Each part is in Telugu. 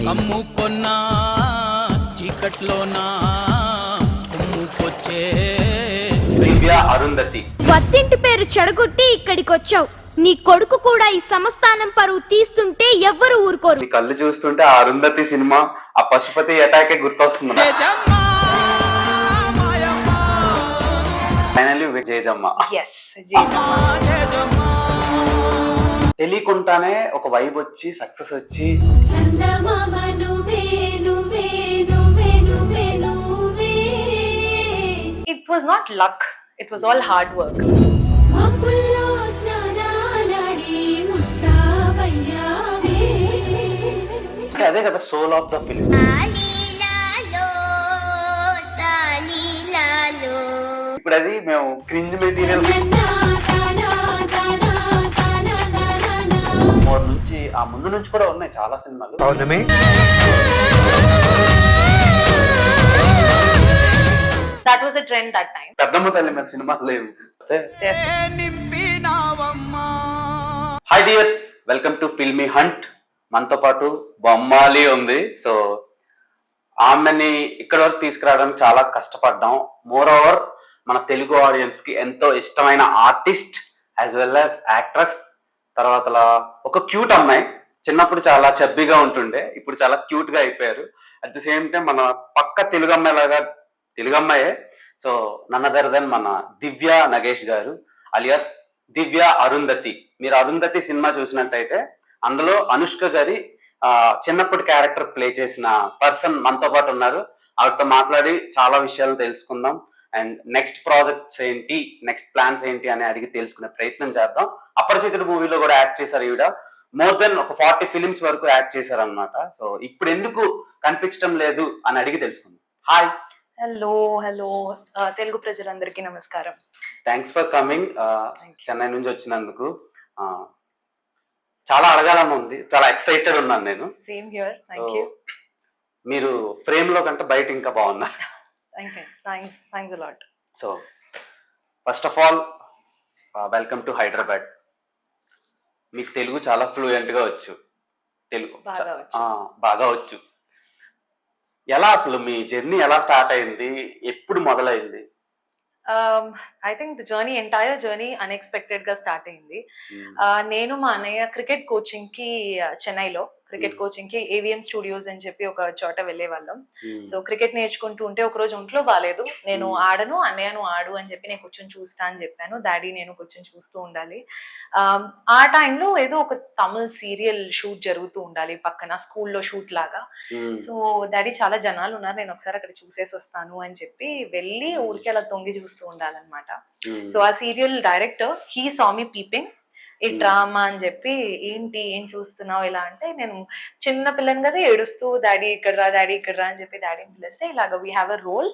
కమ్ముకొన్నా చీకట్లోనా కుమ్ముకొచ్చే దివ్య అరుంధతి. వత్తింటి పేరు చెడగొట్టి ఇక్కడికి వచ్చావు. నీ కొడుకు కూడా ఈ సంస్థానం పరువు తీస్తుంటే ఎవ్వరు ఊరుకోరు. నీ కళ్ళు చూస్తుంటే ఆ అరుంధతి సినిమా, ఆ పశుపతి అటాకే గుర్తొస్తుంది. ఫైనల్లీ జేజమ్మ. తెలియకుండానే ఒక వైబ్ వచ్చి సక్సెస్ వచ్చి it was not luck, it was all hard work. అదే కదా సోల్ ఆఫ్ ద ఫిల్మ్. ఇప్పుడు అది మేము క్రింజ్ మెటీరియల్ నుంచి ఆ ముందు నుంచి కూడా ఉన్నాయి చాలా సినిమాలు. That was a trend that time. పెద్దమ్మ తల్లి మీద సినిమాలు లేవు. Hi dears, welcome to Filmy Hunt. మనతో పాటు బొమ్మాలి ఉంది. సో ఆమెని ఇక్కడ వరకు తీసుకురావడానికి చాలా కష్టపడ్డాం. మోర్ ఓవర్ మన తెలుగు ఆడియన్స్ కి ఎంతో ఇష్టమైన artist as well as actress. తర్వాత ఒక క్యూట్ అమ్మాయి. చిన్నప్పుడు చాలా చబ్బీగా ఉంటుండే, ఇప్పుడు చాలా క్యూట్ గా అయిపోయారు. అట్ ది సేమ్ టైం మన పక్క తెలుగు అమ్మాయి లాగా తెలుగు అమ్మాయే. సో నన్ అదర్ దెన్ మన దివ్య నగేష్ గారు అలియాస్ దివ్య అరుంధతి. మీరు అరుంధతి సినిమా చూసినట్టయితే అందులో అనుష్క గారి చిన్నప్పటి క్యారెక్టర్ ప్లే చేసిన పర్సన్ మనతో పాటు ఉన్నారు. ఆవిడతో మాట్లాడి చాలా విషయాలు తెలుసుకుందాం. అండ్ నెక్స్ట్ ప్రాజెక్ట్స్ ఏంటి, నెక్స్ట్ ప్లాన్స్ ఏంటి అని అడిగి తెలుసుకునే ప్రయత్నం చేద్దాం. అపరిచితుడు మూవీలో కూడా యాక్ట్ చేశారు ఈవిడ. మోర్ దెన్ ఒక 40 ఫిలిమ్స్ వరకు యాక్ట్ చేశారు అనమాట. సో ఇప్పుడు ఎందుకు కనిపించడం లేదు అని అడిగి తెలుసుకుందాం. హాయ్. హలో తెలుగు ప్రజలందరికీ నమస్కారం. Thanks for coming. చెన్నై నుంచి వచ్చినందుకు చాలా అడగాలని ఉంది, చాలా ఎక్సైటెడ్ ఉన్నాను నేను. Same here. థాంక్యూ. మీరు ఫ్రేమ్ లో కంటే బయట ఇంకా బాగున్నారు. Thanks a lot. So first of all welcome to Hyderabad. మీకు తెలుగు చాలా ఫ్లూయెంట్ గా వచ్చు. తెలుగు బాగా వచ్చు. ఎలా అసలు మీ జర్నీ ఎలా స్టార్ట్ అయింది, ఎప్పుడు మొదలైంది? I think the journey, entire journey unexpected గా స్టార్ట్ అయింది. నేను మా అన్నయ్య క్రికెట్ కోచింగ్ కి చెన్నైలో క్రికెట్ కోచింగ్ కి ఏవిఎం స్టూడియోస్ అని చెప్పి ఒక చోట వెళ్లే వాళ్ళం. సో క్రికెట్ నేర్చుకుంటూ ఉంటే ఒక రోజు ఒంట్లో బాగాలేదు. నేను ఆడను, అన్నయ్య నువ్వు ఆడు అని చెప్పి నేను కూర్చొని చూస్తా అని చెప్పాను. డాడీ నేను కూర్చొని చూస్తూ ఉండాలి. ఆ టైంలో ఏదో ఒక తమిళ్ సీరియల్ షూట్ జరుగుతూ ఉండాలి పక్కన, స్కూల్లో షూట్ లాగా. సో డాడీ చాలా జనాలు ఉన్నారు, నేను ఒకసారి అక్కడ చూసేసి వస్తాను అని చెప్పి వెళ్ళి ఊరికి అలా తొంగి చూస్తూ ఉండాలన్నమాట. సో ఆ serial director he saw me peeping, ఈ డ్రామా అని చెప్పి ఏంటి ఏం చూస్తున్నావు ఇలా అంటే, నేను చిన్న పిల్లని కదా ఏడుస్తూ డాడీ ఇక్కడ రా అని చెప్పి డాడీని పిలిస్తే ఇలాగ we have a role,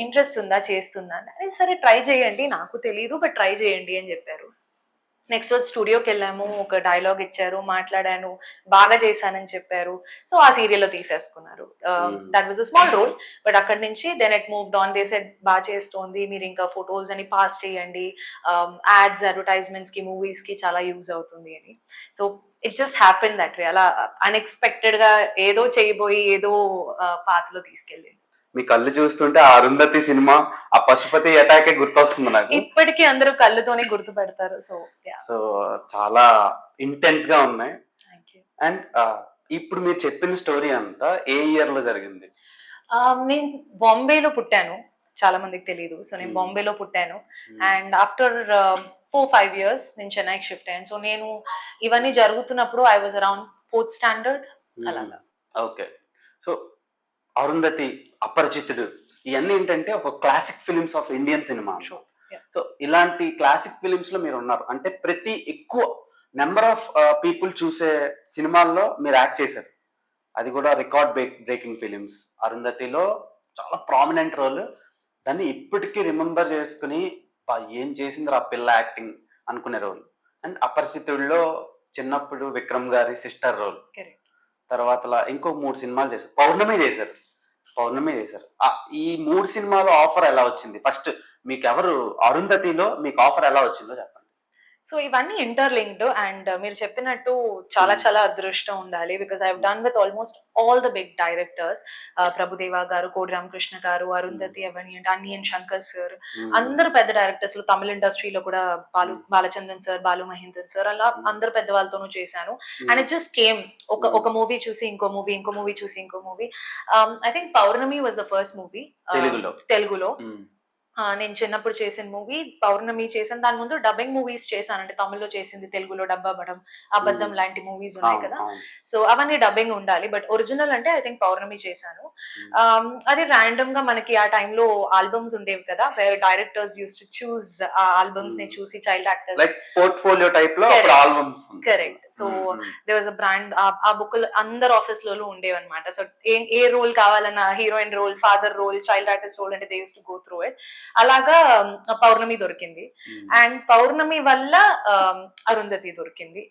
interest ఉందా చేస్తుందా అని. సరే ట్రై చేయండి, నాకు తెలియదు బట్ ట్రై చేయండి అని చెప్పారు. నెక్స్ట్ రోజు స్టూడియోకి వెళ్ళాము, ఒక డైలాగ్ ఇచ్చారు, మాట్లాడాను, బాగా చేశానని చెప్పారు. సో ఆ సీరియల్లో తీసేసుకున్నారు. That was a small role, but అక్కడి నుంచి then it moved on. They said బాగా చేస్తోంది, మీరు ఇంకా ఫొటోస్ అని పాస్ చేయండి, యాడ్స్ అడ్వర్టైజ్మెంట్స్ కి మూవీస్ కి చాలా యూజ్ అవుతుంది అని. So it just happen that way. అలా అన్ఎక్స్పెక్టెడ్ గా ఏదో చేయబోయి ఏదో పాత్రలో తీసుకెళ్ళింది. మీ కళ్ళు చూస్తుంటే ఆ అరుంధతి సినిమా, ఆ పశుపతి అటాకే గుర్తొస్తుంది నాకు. ఇప్పటికీ అందరూ కళ్ళతోనే గుర్తు పెడతారు. సో చాలా ఇంటెన్స్ గా ఉన్నాయి. అండ్ ఇప్పుడు మీరు చెప్పిన స్టోరీ అంతా ఏ ఇయర్ లో జరిగింది? నేను బాంబేలో పుట్టాను, చాలా మందికి తెలియదు. సో నేను బాంబేలో పుట్టాను. అండ్ ఆఫ్టర్ 4-5 years నేను చెన్నైకి షిఫ్ట్ అయ్యాను. సో నేను ఇవన్నీ జరుగుతున్నప్పుడు I was around 4th standard అలాగా. ఓకే. సో అరుంధతి, అపరిచితుడు, ఇవన్నీ ఏంటంటే ఒక classic films of Indian cinema. So ఇలాంటి క్లాసిక్ ఫిలిమ్స్ లో మీరు ఉన్నారు అంటే ప్రతి ఎక్కువ నెంబర్ ఆఫ్ పీపుల్ చూసే సినిమాల్లో మీరు యాక్ట్ చేశారు. అది కూడా రికార్డ్ బ్రేకింగ్ ఫిలిమ్స్. అరుంధతిలో చాలా ప్రామినెంట్ రోల్, దాన్ని ఇప్పటికీ రిమెంబర్ చేసుకుని ఏం చేసింది ఆ పిల్ల యాక్టింగ్ అనుకునే రోల్. అండ్ అపరిచితుడిలో చిన్నప్పుడు విక్రమ్ గారి సిస్టర్ రోల్. తర్వాత ఇంకో 3 సినిమాలు చేశారు. పౌర్ణమి చేశారు. ఈ 3 సినిమాలో ఆఫర్ ఎలా వచ్చింది? ఫస్ట్ మీకు ఎవరు అరుంధతిలో మీకు ఆఫర్ ఎలా వచ్చిందో చెప్పండి. సో ఇవన్నీ ఇంటర్లింక్డ్ అండ్ మీరు చెప్పినట్టు చాలా చాలా అదృష్టం ఉండాలి because I done with almost all the big directors, Prabhudeva garu, Kodi Ramakrishna గారు, అరుంధతి అవని అంటే అన్నియన్ శంకర్ సార్, అందరు పెద్ద డైరెక్టర్స్ లో తమిళ ఇండస్ట్రీలో కూడా బాలచంద్రన్ సార్, బాలు మహేంద్రన్ సార్, అలా అందరు పెద్ద వాళ్ళతోనూ చేశాను. అండ్ ఇట్ జస్ట్ కేమ్ ఒక మూవీ చూసి ఇంకో మూవీ చూసి ఇంకో movie. I think Pournami was the first movie తెలుగులో. నేను చిన్నప్పుడు చేసిన మూవీ పౌర్ణమి చేశాను. దాని ముందు డబ్బింగ్ మూవీస్ చేశాను, అంటే తమిళ్లో చేసింది తెలుగులో డబ్ అవ్వడం, అబద్ధం లాంటి మూవీస్ ఉన్నాయి కదా, సో అవన్నీ డబ్బింగ్ ఉండాలి. బట్ ఒరిజినల్ అంటే ఐ థింక్ పౌర్ణమి చేశాను. అది ర్యాండమ్ గా మనకి ఆ టైంలో ఆల్బమ్స్ ఉండేవి కదా, డైరెక్టర్స్ యూస్ టు చూస్ ఆ ఆల్బమ్స్ ని చూసి child actors like portfolio type లో albums. Correct. So there was a brand, ఆ బుక్ అందరు ఆఫీస్ లో ఉండేవన్నమాట. సో ఏ రోల్ కావాలన్నా, heroine role, father role, child artist role అంటే they use to go through it. అలాగా పౌర్ణమి దొరికింది. అండ్ పౌర్ణమి వల్ల అరుంధతి దొరికింది,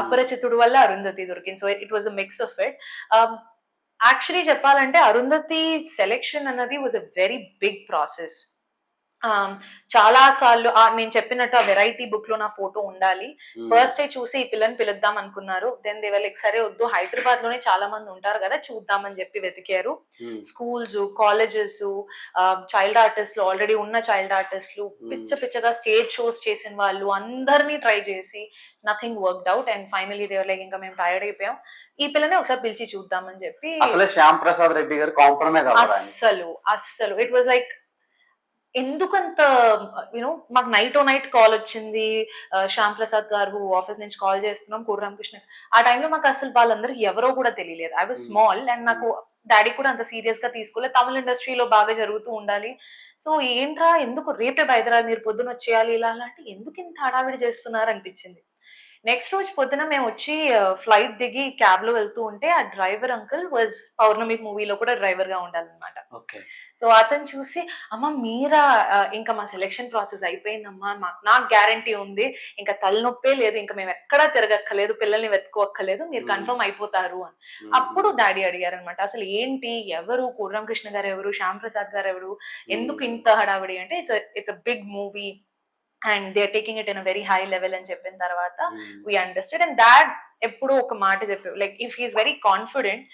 అపరిచితుడు వల్ల అరుంధతి దొరికింది. So it was a mix of it. Actually చెప్పాలంటే అరుంధతి సెలెక్షన్ అన్నది was a very big process. చాలా సార్లు నేను చెప్పినట్టు ఆ వెరైటీ బుక్ లో నా ఫోటో ఉండాలి. ఫస్ట్ డే చూసి ఈ పిల్లని పిలుద్దాం అనుకున్నారు. దెన్ దే వర్ లైక్ సరే వద్దు, హైదరాబాద్ లోనే చాలా మంది ఉంటారు కదా, చూద్దామని చెప్పి వెతికారు. స్కూల్స్, కాలేజెస్, చైల్డ్ ఆర్టిస్టులు, ఆల్రెడీ ఉన్న చైల్డ్ ఆర్టిస్టులు, పిచ్చగా స్టేజ్ షోస్ చేసిన వాళ్ళు అందరినీ ట్రై చేసి nothing worked out. And finally they were like ఇంకా మేము టైర్డ్ అయిపోయాం, ఈ పిల్లని ఒకసారి పిలిచి చూద్దామని చెప్పి. అసలు శ్యామ్ ప్రసాద్ రెడ్డి గారు కాంప్రమైజ్ అస్సలు ఇట్ వాజ్ లైక్ ఎందుకంత యూనో, మాకు నైట్ కాల్ వచ్చింది, శ్యామ్ ప్రసాద్ గారు ఆఫీస్ నుంచి కాల్ చేస్తున్నాం, కోడి రామకృష్ణ. ఆ టైంలో మాకు అసలు వాళ్ళందరూ ఎవరో కూడా తెలియలేదు. ఐ వాజ్ స్మాల్ అండ్ నాకు డాడీ కూడా అంత సీరియస్ గా తీసుకోలేదు. తమిళ ఇండస్ట్రీలో బాగా జరుగుతూ ఉండాలి. సో ఏంట్రా, ఎందుకు రేపే హైదరాబాద్ మీరు పొద్దున వచ్చేయాలి ఇలా అంటే ఎందుకు ఇంత హడావిడి చేస్తున్నారు అనిపించింది. నెక్స్ట్ రోజు పొద్దున మేము వచ్చి ఫ్లైట్ దిగి క్యాబ్ లో వెళ్తూ ఉంటే ఆ డ్రైవర్ అంకుల్ వాజ్ పౌర్ణమి మూవీలో కూడా డ్రైవర్ గా ఉండాలన్నమాట. సో అతను చూసి, అమ్మ మీరా, ఇంకా మా సెలెక్షన్ ప్రాసెస్ అయిపోయిందమ్మా, నాకు గ్యారంటీ ఉంది, ఇంకా తలనొప్పే లేదు, ఇంకా మేము ఎక్కడా తిరగక్కలేదు, పిల్లల్ని వెతుకోక్కర్లేదు, మీరు కన్ఫర్మ్ అయిపోతారు అని. అప్పుడు డాడీ అడిగారు అనమాట, అసలు ఏంటి, ఎవరు, కోడి రామకృష్ణ గారు ఎవరు, శ్యామ్ ప్రసాద్ గారు ఎవరు, ఎందుకు ఇంత హడావిడి అంటే it's a big movie and they are taking it in a very high level అని చెప్పిన తర్వాత వీ అండర్స్టాండ్. అండ్ దాట్ ఎప్పుడు ఒక మాట చెప్పారు, like if he is very confident,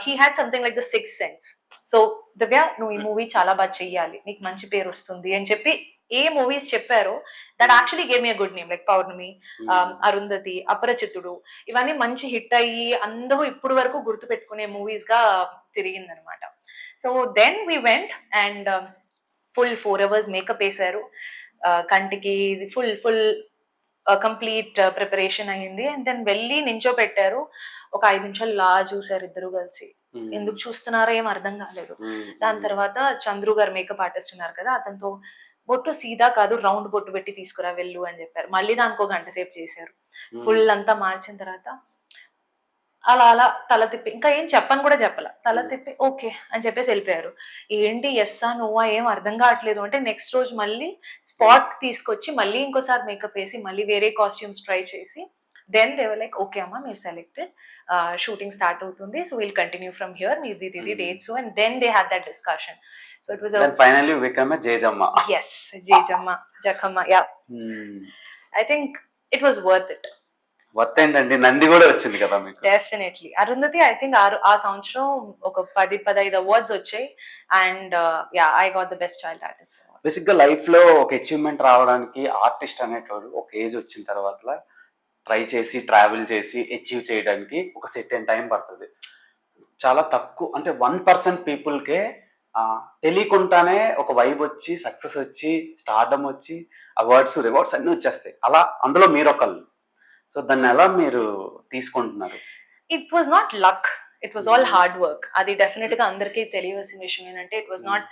he had something like the sixth sense. So Divya, నువ్వు ఈ మూవీ చాలా బాగా చెయ్యాలి, నీకు మంచి పేరు వస్తుంది అని చెప్పి ఏ మూవీస్ చెప్పారో that actually gave me a good name. Like Pournami, Arundhati, Aparichitudu, ఇవన్నీ మంచి హిట్ అయ్యి అందరూ ఇప్పుడు వరకు గుర్తు పెట్టుకునే మూవీస్ గా తిరిగిందనమాట. So then we went and full 4 hours makeup వేశారు, కంటికి ఫుల్ కంప్లీట్ ప్రిపరేషన్ అయ్యింది. అండ్ దెన్ వెళ్ళి నించో పెట్టారు. ఒక 5 నిమిషాలు లా చూసారు ఇద్దరు కలిసి, ఎందుకు చూస్తున్నారో ఏం అర్థం కాలేదు. దాని తర్వాత చంద్రు గారు మేకప్ ఆర్టిస్ట్ ఉన్నారు కదా, అతనితో బొట్టు సీదా కాదు రౌండ్ బొట్టు పెట్టి తీసుకురా వెళ్ళు అని చెప్పారు. మళ్ళీ దానికి 1 గంట సేపు చేశారు. ఫుల్ అంతా మార్చిన తర్వాత అలా తల తిప్పి, ఇంకా ఏం చెప్పను కూడా చెప్పాల, తల తిప్పి ఓకే అని చెప్పేసి వెళ్ళిపోయారు. ఏంటి ఎస్సా నువ్వా ఏం అర్థం కావట్లేదు అంటే నెక్స్ట్ రోజు మళ్ళీ స్పాట్ తీసుకొచ్చి మళ్ళీ ఇంకోసారి మేకప్ వేసి మళ్ళీ వేరే కాస్ట్యూమ్స్ ట్రై చేసి then they were like okay అమ్మా మీరు సెలెక్టెడ్, షూటింగ్ స్టార్ట్ అవుతుంది, so will continue from here, మీది dates. And then they had that discussion. So it was finally become Jejamma. yes Jejamma జఖమ్మ. Yeah, I think it was worth it. Worth ఏంటండి, నంది కూడా వచ్చింది కదా మీకు. డెఫినెట్లీ అరుంధతి ఐ థింక్ ఆ సంవత్సరం ఒక 10-15 అవార్డ్స్ వచ్చాయి. And yeah, I got the best child artist. Basic గా లైఫ్ లో ఒక అచీవ్మెంట్ రావడానికి ఆర్టిస్ట్ అనేటోడు ఒక ఏజ్ వచ్చిన తర్వాత ట్రై చేసి ట్రావెల్ చేసి అచీవ్ చేయడానికి ఒక సెర్టెన్ టైం పడుతుంది. చాలా తక్కువ, అంటే 1% పీపుల్కే తెలియకుండానే ఒక వైబ్ వచ్చి, సక్సెస్ వచ్చి, స్టార్డమ్ వచ్చి, అవార్డ్స్ రివార్డ్స్ అన్ని వచ్చేస్తాయి. అలా అందులో మీరు ఒకళ్ళు. సో దాన్ని ఎలా మీరు తీసుకుంటున్నారు? It was not luck, it was all hard work. అది డెఫినెట్ గా అందరికీ తెలియవలసిన విషయం ఏంటంటే ఇట్ వాజ్ నాట్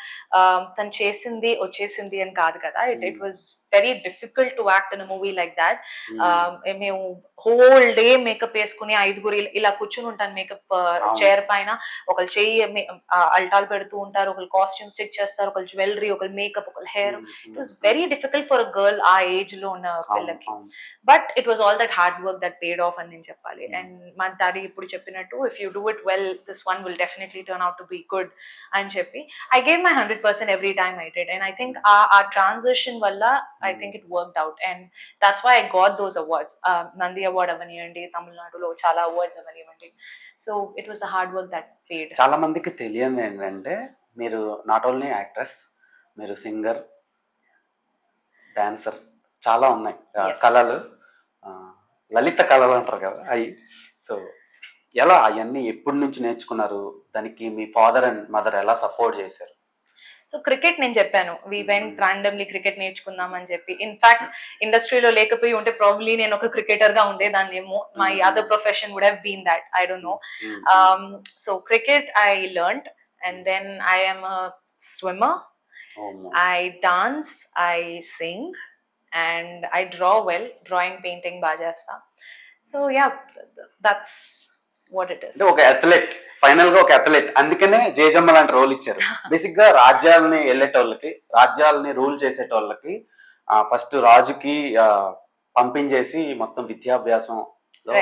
తను చేసింది వచ్చేసింది అని కాదు కదా. It was very difficult to act in a movie like that. మేము హోల్ డే మేకప్ వేసుకుని 5 ఇలా కూర్చుని ఉంటాను మేకప్ చైర్ పైన. ఒకళ్ళు చెయ్యి అల్టాలు పెడుతూ ఉంటారు, ఒకళ్ళు కాస్ట్యూమ్ స్టిచ్ చేస్తారు, ఒకళ్ళు జ్యువెలరీ, ఒకళ్ళు మేకప్, ఒకళ్ళు hair. It was very difficult for a girl ఆ ఏజ్ లో ఉన్న పిల్లకి. But it was all that hard work that paid off అని నేను చెప్పాలి. అండ్ మా డాడీ ఇప్పుడు చెప్పినట్టు if you do it well this one will definitely turn out to be good అని చెప్పి I gave my 100% every time I did. And I think ఆ ట్రాన్సిషన్ వల్ల I think it worked out, and that's why I got those awards. Nandi Award avaniyendi, Tamil Nadu lo chala awards avaniyendi. So it was the hard work that paid. చాలా మందికి తెలియదు ఏంటంటే మీరు నాట్ ఓన్లీ యాక్ట్రెస్, మీరు సింగర్, డాన్సర్, చాలా ఉన్నాయి Yes. కళలు, లలిత కళలు అంటారు కదా అవి. సో ఎలా అవన్నీ ఎప్పటి నుంచి నేర్చుకున్నారు? దానికి మీ ఫాదర్ అండ్ మదర్ ఎలా సపోర్ట్ చేశారు? సో క్రికెట్ నేను చెప్పాను, వి వెంట్ ర్యాండమ్లీ క్రికెట్ నేర్చుకుందాం అని చెప్పి. ఇన్ఫాక్ట్ ఇండస్ట్రీలో లేకపోయి ఉంటే ప్రాబ్లీ నేను ఒక క్రికెటర్ గా ఉండేదాన్నేమో. My other profession would have been that, I don't know. So cricket I learned, and then I am a swimmer, I dance, I sing, and I draw well. Drawing, painting బాగా చేస్తా. So yeah, that's what it is. అంటే ఒక అథ్లెట్, ఫైనల్ గా ఒక అథ్లెట్. అందుకనే జేజమ్మ లాంటి రోల్ ఇచ్చారు. బేసిక్ గా రాజ్యాలని వెళ్ళేటోళ్ళకి, రాజ్యాలని రూల్ చేసేటోళ్ళకి ఫస్ట్ రాజుకి పంపించేసి మొత్తం విద్యాభ్యాసం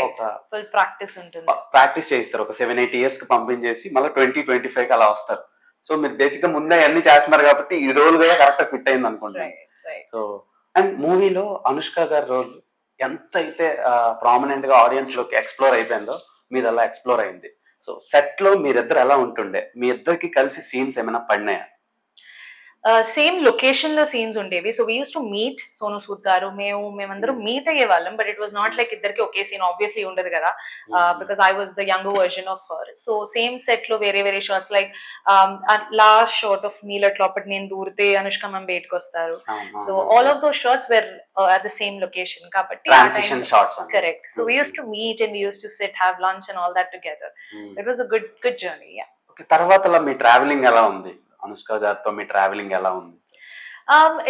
ఒక ఫుల్ ప్రాక్టీస్ ఉంటుంది, ప్రాక్టీస్ చేయిస్తారు. ఒక 7-8 years కి పంపించేసి మళ్ళీ 20-25 కి అలా వస్తారు. సో మీరు బేసిక్ గా ముందే అన్ని చేస్తున్నారు కాబట్టి ఈ రోల్ కూడా కరెక్ట్ ఫిట్ అయింది అనుకుంటున్నాను. సో అండ్ మూవీలో అనుష్క గారి రోల్ ఎంత అయితే ప్రామినెంట్ గా ఆడియన్స్ లోకి ఎక్స్ప్లోర్ అయిపోయిందో మీరు అలా ఎక్స్ప్లోర్ అయింది. సో సెట్ లో మీరిద్దరు ఎలా ఉంటుండే? మీ ఇద్దరికి కలిసి సీన్స్ ఏమైనా పడినాయా? సేమ్ లొకేషన్ లో సీన్స్ ఉండేవి. So we use to meet, Sonu Sood garu మేమందరం మీట్ అయ్యే వాళ్ళం. But it was not like ఇద్దరికి ఒకే సీన్ ఆబ్వియస్లీ ఉండదు కదా, because I was the younger version of her. So same set లో వేరే వేరే shots, like last shot of నీలట్ లోపట్ నేను దూరితే అనుష్క మ్యామ్ బయటకు వస్తారు. So all of those shots were at the same location కాబట్టి transition shots. Correct. So we use to meet and we use to SIT, have lunch and all that together. It was a good journey. Yeah. తర్వాత మీ ట్రావెలింగ్ ఎలా ఉంది? అనుష్క గారితో మీ ట్రావెలింగ్ ఎలా ఉంది?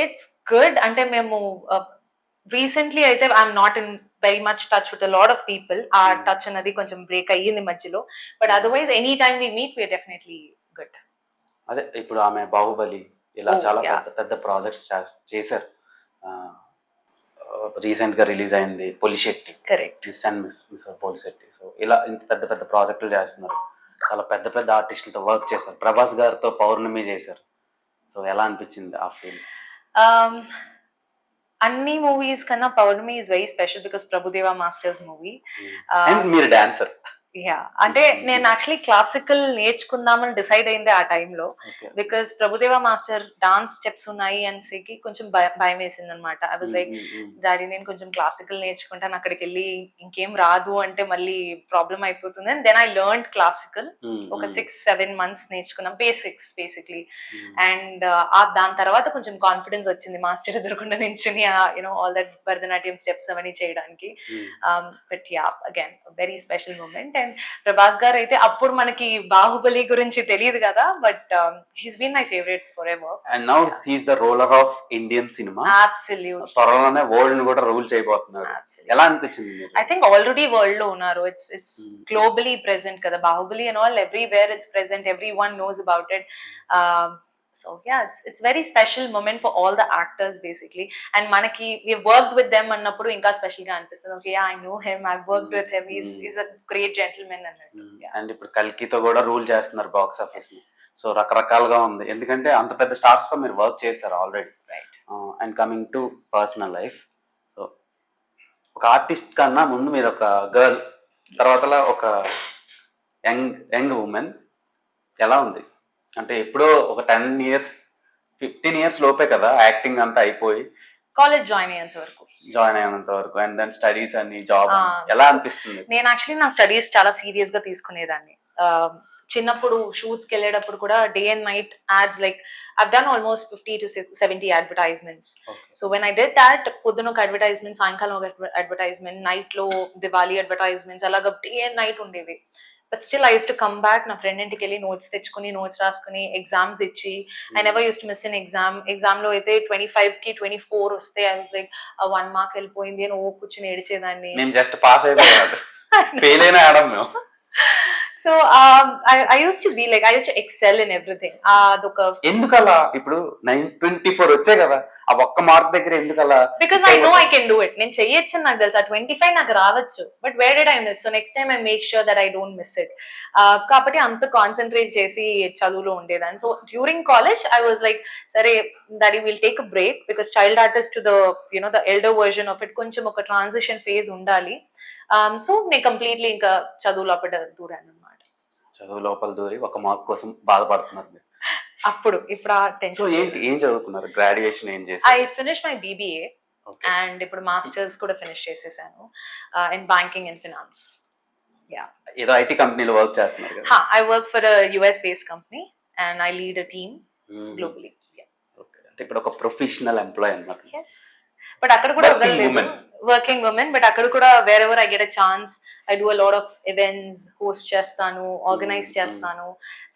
It's good. అంటే మేము రీసెంట్లీ అయితే I'm not in very much touch with a lot of people. ఆ టచ్ అనేది కొంచెం బ్రేక్ అయ్యింది మధ్యలో. But otherwise any time we meet we definitely good. అదే ఇప్పుడు ఆమె బాహుబలి ఇలా చాలా పెద్ద ప్రాజెక్ట్స్ చేశారు. రీసెంట్ గా రిలీజ్ అయింది Polishetty. Correct. Miss and miss Polishetty. So ఇలా ఇంత పెద్ద ప్రాజెక్టులు చేస్తున్నారు. చాలా పెద్ద ఆర్టిస్టులతో వర్క్ చేశారు. ప్రభాస్ గారితో పౌర్ణమి చేశారు. సో ఎలా అనిపించింది ఆ ఫీల్? అన్ని మూవీస్ కన్నా Pournami is very special because Prabhudeva master's movie. మీరు డాన్సర్. యా, అంటే నేను యాక్చువల్లీ క్లాసికల్ నేర్చుకుందామని డిసైడ్ అయింది ఆ టైంలో. Because Prabhudeva master dance steps ఉన్నాయి అనేసి కొంచెం భయం వేసింది అనమాట. ఐ వాజ్ లైక్, డాడీ నేను కొంచెం క్లాసికల్ నేర్చుకుంటాను, అక్కడికి వెళ్ళి ఇంకేం రాదు అంటే మళ్ళీ ప్రాబ్లం అయిపోతుంది. And then I learn classical. ఒక 6-7 months నేర్చుకున్నాం, బేసిక్స్ బేసిక్లీ. అండ్ దాని తర్వాత కొంచెం కాన్ఫిడెన్స్ వచ్చింది మాస్టర్ ఎదురుకుండా నించుని you know all that Bharatanatyam steps అవన్నీ చేయడానికి. But yeah, again very special moment. And Prabhas garu అయితే అప్పుడు మనకి బాహుబలి గురించి తెలియదు కదా, but he's been my favourite forever. And now he's the ruler of Indian cinema. Absolutely. త్వరలోనే వరల్డ్ ని కూడా రూల్ చేయబోతున్నారు. ఎలా అనిపించింది? ఐ థింక్ ఆల్రెడీ వరల్డ్ లో ఉన్నారు. ఇట్స్ గ్లోబలీ ప్రెసెంట్ కదా Baahubali and all. Everywhere it's present, everyone knows about it. So yeah, it's very special moment for all the actors basically. And manaki we worked with them annappudu inka special ga anpistundi. Okay, yeah, I know him, I've worked with him, he's a great gentleman annattu. Yeah. And ఇప్పుడు కల్కితో కూడా రూల్ చేస్తున్నారు బాక్స్ ఆఫీస్ ని. సో రకరకాలుగా ఉంది, ఎందుకంటే అంత పెద్ద స్టార్స్ తో మీరు వర్క్ చేశారు already. Right. And coming to personal life, so ఒక ఆర్టిస్ట్ కన్నా ముందు మీరు ఒక గర్ల్, తర్వాత ఒక యంగ్ ఉమెన్. ఎలా ఉంది అంటే ఎప్పుడో ఒక 10 years 15 years లోపే కదా యాక్టింగ్ అంతా అయిపోయి కాలేజ్ జాయిన్ అయ్యేంత వరకు అండ్ దెన్ స్టడీస్ అని జాబ్, ఎలా అనిపిస్తుంది? నేను యాక్చువల్లీ నా స్టడీస్ చాలా సీరియస్ గా తీసుకునేదాన్ని. చిన్నప్పుడు షూట్స్ కి వెళ్ళేటప్పుడు కూడా day and night ads, like I've done almost 50 to 70 advertisements. So when I did that, పొద్దున ఒక అడ్వర్టైజ్మెంట్, సాయంకాలం ఒక అడ్వర్టైజ్మెంట్, నైట్ లో దివాలి అడ్వర్టైజ్మెంట్స్, అలాగా డే అండ్ నైట్ ఉండేవి. But still I use to come back, నా ఫ్రెండ్ ఇంటికి వెళ్ళి నోట్స్ తెచ్చుకుని నోట్స్ రాసుకుని ఎగ్జామ్స్ ఇచ్చి, I never use to miss an exam లో అయితే 25 కి 24 వస్తే ఐ వాజ్ లైక్ 1 mark వెళ్ళిపోయింది అని కూర్చుని ఏడిచేదాన్ని. నేను జస్ట్ పాస్ అయిపోయాను, ఫెయిల్ అయినా ఆడం మేము. So I used to be like, I used to excel in everything. అదొక ఎందుకలా ఇప్పుడు 924 వచ్చాయి కదా, ఆ ఒక్క మార్క్ దగ్గర ఎందుకలా? Because I know I can do it. నేను చెయ్యొచ్చు నాకు తెలుసు. 25 నాకు రావచ్చు, but where did I miss? So next time I make sure that I don't miss it. కాబట్టి అంత కాన్సన్ట్రేట్ చేసి చదువులో ఉండేదాన్ని. So during college I was like, సరే that will take a break, because child artist to the the elder version of it కొంచెం ఒక ట్రాన్సిషన్ ఫేజ్ ఉండాలి. సో నేను కంప్లీట్లీ ఇంకా చదువు లోపల దూరాను అనమాట. చదువు లోపల దూరి ఒక మార్క్ కోసం బాధపడుతున్నారు మీరు. అప్పుడు ఇప్పుడు ఆ సో టెన్షన్. ఏంటి, ఏం చదువుకున్నారు? గ్రాడ్యుయేషన్ ఏం ఐ చేశారు? Finish my BBA Okay. And ఇప్పుడు మాస్టర్స్ కూడా ఫినిష్ చేసేసాను in banking and finance. Yeah, ఏదో ఐటీ కంపెనీలో వర్క్ చేస్తున్నారు కదా? I work for US based company and I lead a team globally. Yeah. Okay. అంటే ఇప్పుడు ఒక ప్రొఫెషనల్ ఎంప్లాయ్ అన్నమాట. Yes. బట్ అక్కడ కూడా Working వదలలేదు. woman. Working women. బట్ అక్కడ కూడా wherever I get a chance I do a lot of events, host చేస్తాను, ఆర్గనైజ్ చేస్తాను.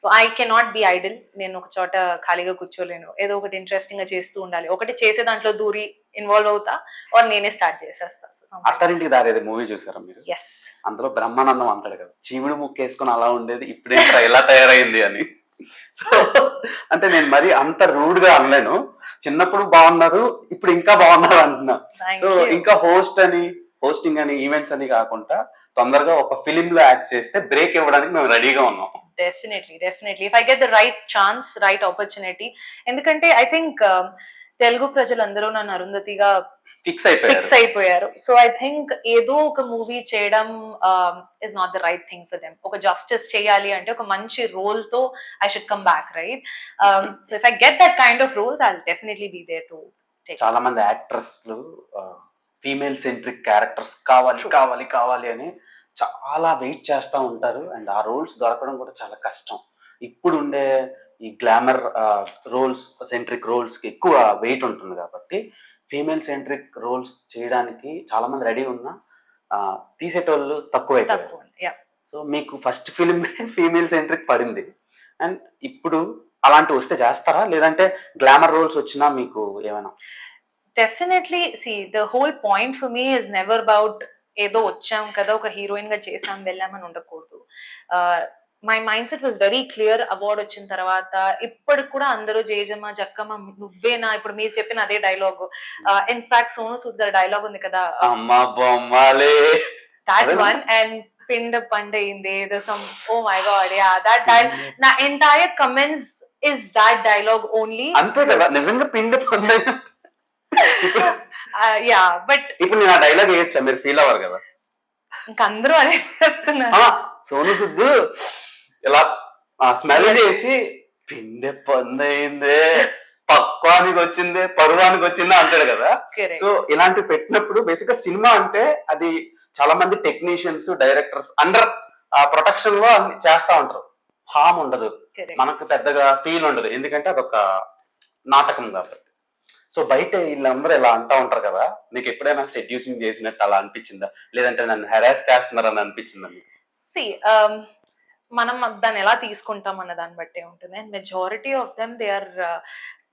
So I cannot be idle. నేను ఒక చోట ఖాళీగా కూర్చోలేను. ఏదో ఒకటి ఇంట్రెస్టింగ్ గా చేస్తూ ఉండాలి. ఒకటి చేసే దాంట్లో దూరి ఇన్వాల్వ్ అవుతా, ఆర్ నేనే స్టార్ట్ చేసేస్తా. అత్తారింటికి దారేది మూవీ చూసారా మీరు? ఎస్. అందులో బ్రహ్మానందం అంటాడు కదా, చీవుడు ముక్కేసుకొని అలా ఉండేది ఇప్పుడేంట్రా ఎలా తయారైంది అని. సో అంటే నేను మరి అంత రూడ్ గా అనలేను. చిన్నప్పుడు బాగున్నారు, ఇప్పుడు ఇంకా బాగున్నారు అంటున్నా. సో ఇంకా హోస్టింగ్ అని ఈవెంట్స్ అని కాకుండా తొందరగా ఒక ఫిలిం లో యాక్ట్ చేస్తే బ్రేక్ ఇవ్వడానికి మేము రెడీగా ఉన్నాం. Definitely if I get the right chance, right opportunity. ఎందుకంటే ఐ థింక్ తెలుగు ప్రజలందరూ నన్ను అరుంధతిగా ఫిక్స్ అయిపోయారు. సో ఐ థింక్ ఏదో ఒక మూవీ చేయడం is not the right thing for them. ఒక జస్టిస్ చేయాలి అంటే ఒక మంచి రోల్ తో I should come back, right? So if I get that kind of roles I will definitely be there to take. చాలా మంది యాక్టర్స్ ఫీమేల్ సెంట్రిక్ క్యారెక్టర్స్ కావాలి అని చాలా వెయిట్ చేస్తూ ఉంటారు. అండ్ ఆ రోల్స్ దొరకడం కూడా చాలా కష్టం. ఇప్పుడు ఉండే ఈ గ్లామర్ రోల్స్, సెంట్రిక్ రోల్స్ కి ఎక్కువ వెయిట్ ఉంటుంది కాబట్టి ఫీమేల్ సెంట్రిక్ రోల్స్ చేయడానికి చాలా మంది రెడీ ఉన్నా తీసేటోళ్ళు తక్కువైపోయారు. సో మీకు ఫస్ట్ ఫిలిం ఫీమేల్ సెంట్రిక్ పడింది, అండ్ ఇప్పుడు అలాంటి వస్తే చేస్తారా, లేదంటే గ్లామర్ రోల్స్ వచ్చినా మీకు ఏమైనా? Definitely see the whole point for me is never about ఏదో వచ్చాం కదా ఒక హీరోయిన్ గా చేసాం వెళ్ళామని ఉండకూడదు. My mind set was very clear. Award వచ్చిన తర్వాత ఇప్పటికి కూడా అందరూ జేజమ్మ జక్కమ్మ నువ్వేనా, ఇప్పుడు మీరు చెప్పిన అదే డైలాగ్. ఇన్ఫాక్ట్ సోను సూద్ గారి డైలాగ్ ఉంది కదా, దాట్ వన్. అండ్ పిండ పండయింది, oh my God, yeah that dialogue. నా entire comments is that dialogue only. అంతే కదా, నిజంగా పిండ పండ. యా, బట్ ఇప్పుడు నేను ఆ డైలాగ్ వేయచ్చా? మీరు ఫీల్ అవ్వరు కదా? ఇంక అందరూ అదే చెప్తున్నారు. సోను సుద్దు ఇలా స్మెల్ చేసి పిండె పొందయిందే, పక్వానికి వచ్చిందే, పరువానికి వచ్చిందే అంటాడు కదా. సో ఇలాంటివి పెట్టినప్పుడు బేసిక్ గా సినిమా అంటే అది చాలా మంది టెక్నీషియన్స్, డైరెక్టర్స్ అండర్ ప్రొటెక్షన్ లో చేస్తా ఉంటారు. హామ్ ఉండదు, మనకు పెద్దగా ఫీల్ ఉండదు, ఎందుకంటే అదొక నాటకం కాబట్టి. సో బయట వీళ్ళందరూ ఇలా అంటా ఉంటారు కదా, మీకు ఎప్పుడైనా సెడ్యూసింగ్ చేసినట్టు అలా అనిపించిందా, లేదంటే నన్ను హెరాస్ చేస్తున్నారని అనిపించిందా మీకు? సి మనం దాన్ని ఎలా తీసుకుంటాం అన్న దాన్ని బట్టే ఉంటుంది. And majority of them they are,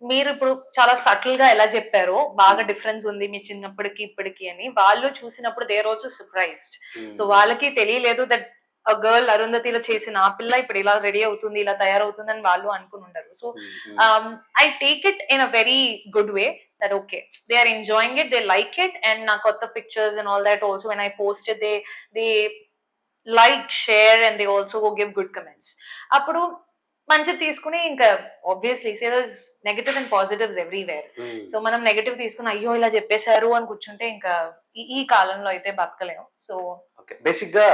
మీరు ఇప్పుడు చాలా సటిల్ గా ఎలా చెప్పారో బాగా డిఫరెన్స్ ఉంది మీ చిన్నప్పటికి ఇప్పటికి అని, వాళ్ళు చూసినప్పుడు దే ఆర్ ఆల్సో సర్ప్రైజ్డ్. సో వాళ్ళకి తెలియలేదు దట్ a girl అరుంధతిలో చేసిన ఆ పిల్ల ఇప్పుడు ఇలా రెడీ అవుతుంది, ఇలా తయారవుతుంది అని వాళ్ళు అనుకుని ఉండరు. So I take it in a very good way, that okay, they are enjoying it, they like it, and na kotta pictures and all that also when I post it, they like, share, and they also go give good comments. అప్పుడు మంచి తీసుకుని ఇంకా obviously say there is negative and positives everywhere. సో మనం నెగటివ్ తీసుకుని అయ్యో ఇలా చెప్పేశారు అని కూర్చుంటే ఇంకా ఈ కాలంలో అయితే బతకలేము. సో బేసిక్ గా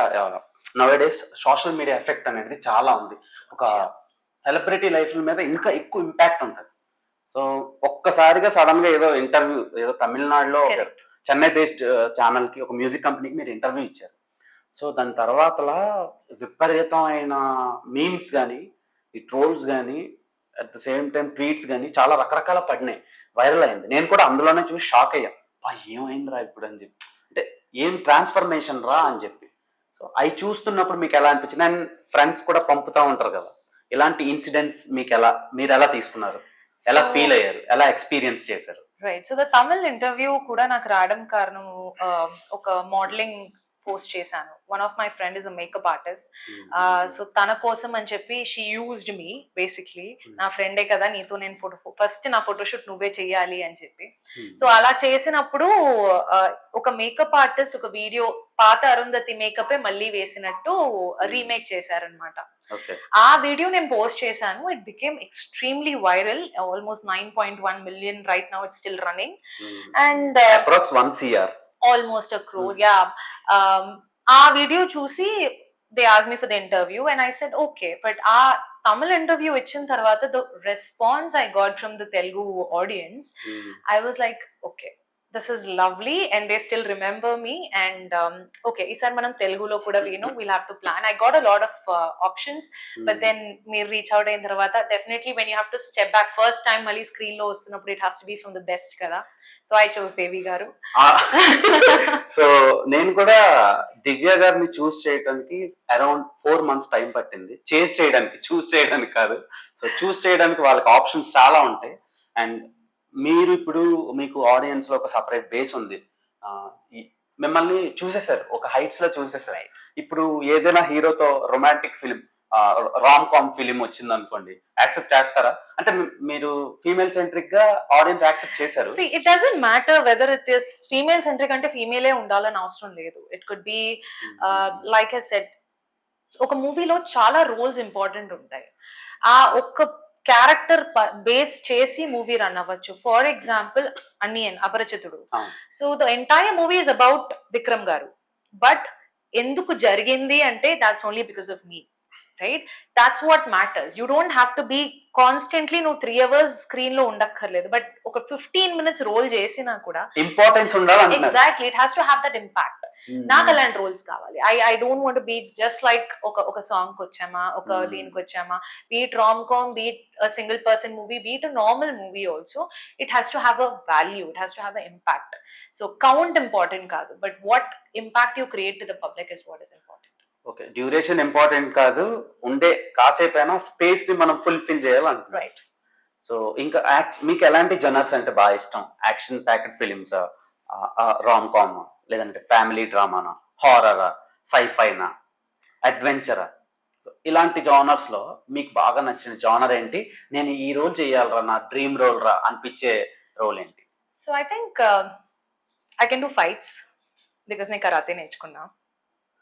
నౌడేస్ సోషల్ మీడియా ఎఫెక్ట్ అనేది చాలా ఉంది. ఒక సెలబ్రిటీ లైఫ్ మీద ఇంకా ఎక్కువ ఇంపాక్ట్ ఉంటుంది. సో ఒక్కసారిగా సడన్ గా ఏదో ఇంటర్వ్యూ, ఏదో తమిళనాడులో చెన్నై బేస్డ్ ఛానల్ కి ఒక మ్యూజిక్ కంపెనీకి మీరు ఇంటర్వ్యూ ఇచ్చారు. సో దాని తర్వాతలా విపరీతమైన మీమ్స్ కానీ, ఈ ట్రోల్స్ కానీ, at the same time tweets కానీ చాలా రకరకాల పడినాయి, వైరల్ అయింది. నేను కూడా అందులోనే చూసి షాక్ అయ్యా, ఏమైందిరా ఇప్పుడు అని చెప్పి, అంటే ఏం ట్రాన్స్ఫర్మేషన్ రా అని చెప్పి. సో అవి చూస్తున్నప్పుడు మీకు ఎలా అనిపించింది? అండ్ ఫ్రెండ్స్ కూడా పంపుతా ఉంటారు కదా, ఇలాంటి ఇన్సిడెంట్స్ మీకు మీరు ఎలా తీసుకున్నారు, ఎలా ఫీల్ అయ్యారు, ఎలా ఎక్స్పీరియన్స్ చేశారు? Right. So the Tamil interview కూడా నాకు రావడం కారణం ఒక మోడలింగ్ పోస్ట్ చేశాను. One of my friend is a makeup artist. So Hmm. తన కోసం అని చెప్పి షీ యూజ్డ్ మీ బేసిక్లీ. నా ఫ్రెండే కదా, నీతో నేను ఫస్ట్ నా ఫోటోషూట్ నువ్వే చెయ్యాలి అని చెప్పి. సో అలా చేసినప్పుడు ఒక మేకప్ ఆర్టిస్ట్ ఒక వీడియో పాత అరుంధతి మేకప్ మళ్ళీ వేసినట్టు రీమేక్ చేశారనమాట. Okay. ఆ వీడియో నేను పోస్ట్ చేశాను. It became extremely viral, almost 9.1 million right now. It's still running and Approx 1 CR. Almost a crore. Yeah. ఆ వీడియో చూసి they asked me for the interview and I said okay. But ఆ తమిళ్ ఇంటర్వ్యూ ఇచ్చిన తర్వాత the response I got from the Telugu audience, I was like, okay, this is lovely and they still remember me and okay, isar manam Telugulo kuda we'll have to plan. I got a lot of options, but then meer reach out ayin tarvata definitely when you have to step back first time mali screen lo vastunnappudu it has to be from the best kada. So I chose Devi garu. So నేను కూడా దివ్య గారిని చూస్ చేయడానికి అరౌండ్ 4 months టైం పట్టింది. చూస్ చేయడానికి కాదు. సో చూస్ చేయడానికి వాళ్ళకి ఆప్షన్స్ చాలా ఉంటాయి. అండ్ మీరు ఇప్పుడు మీకు ఆడియన్స్ లో ఒక సపరేట్ బేస్ ఉంది. మిమ్మల్ని చూసేసారు, ఒక హైట్స్ లో చూసేసారు. ఇప్పుడు ఏదైనా హీరోతో romantic film, rom com film వచ్చింది అనుకోండి, యాక్సెప్ట్ చేస్తారా? అంటే మీరు ఫీమేల్ సెంట్రిక్ గా ఆడియన్స్ యాక్సెప్ట్ చేశారు. It doesn't matter whether it is female centric అంటే ఫీమేలే ఉండాలని అవసరం లేదు. It could be like I said, ఒక మూవీలో చాలా రోల్స్ ఇంపార్టెంట్ ఉంటాయి. ఆ ఒక్క క్యారెక్టర్ బేస్ చేసి మూవీ రన్ అవ్వచ్చు. For example Anniyan Aparichitudu. So the entire movie is about Vikram garu, but ఎందుకు జరిగింది అంటే that's only because of me, right? That's what matters. You don't have to be constantly నువ్వు 3 hours స్క్రీన్ లో ఉండక్కర్లేదు, బట్ ఒక 15 minutes రోల్ చేసినా కూడా ఇంపార్టెన్స్ ఉండాలి. Exactly, it has to have that impact. నాకు అలాంటి రోల్స్ కావాలి. I don't want be just like ఒక సాంగ్ కి వచ్చామా, ఒక దీనికి వచ్చామా, be it rom com, be it single person movie, be it normal movie also, it has to have a value, it has to have a impact. So count important కాదు, but what impact you create to the public is what is important. Okay, duration important కాదు, ఉండే కాసేపైనా స్పేస్ ని మనం ఫుల్ఫిల్ చేయాలంట. రైట్. సో ఇంకా మీకు ఎలాంటి జనర్స్ అంటే బాగా ఇష్టం? Action packed films, rom com, లేదంటే ఫ్యామిలీ డ్రామానా, హారరా, సైఫైనా, అడ్వెంచరా? ఇలాంటి జానర్స్ లో మీకు బాగా నచ్చిన జానర్ ఏంటి? నేను ఈ రోల్ చేయాలరా, నా డ్రీమ్ రోల్ రా అనిపించే రోల్ ఏంటి? So I think I can do fights because నేను కరాతే నేర్చుకున్నా.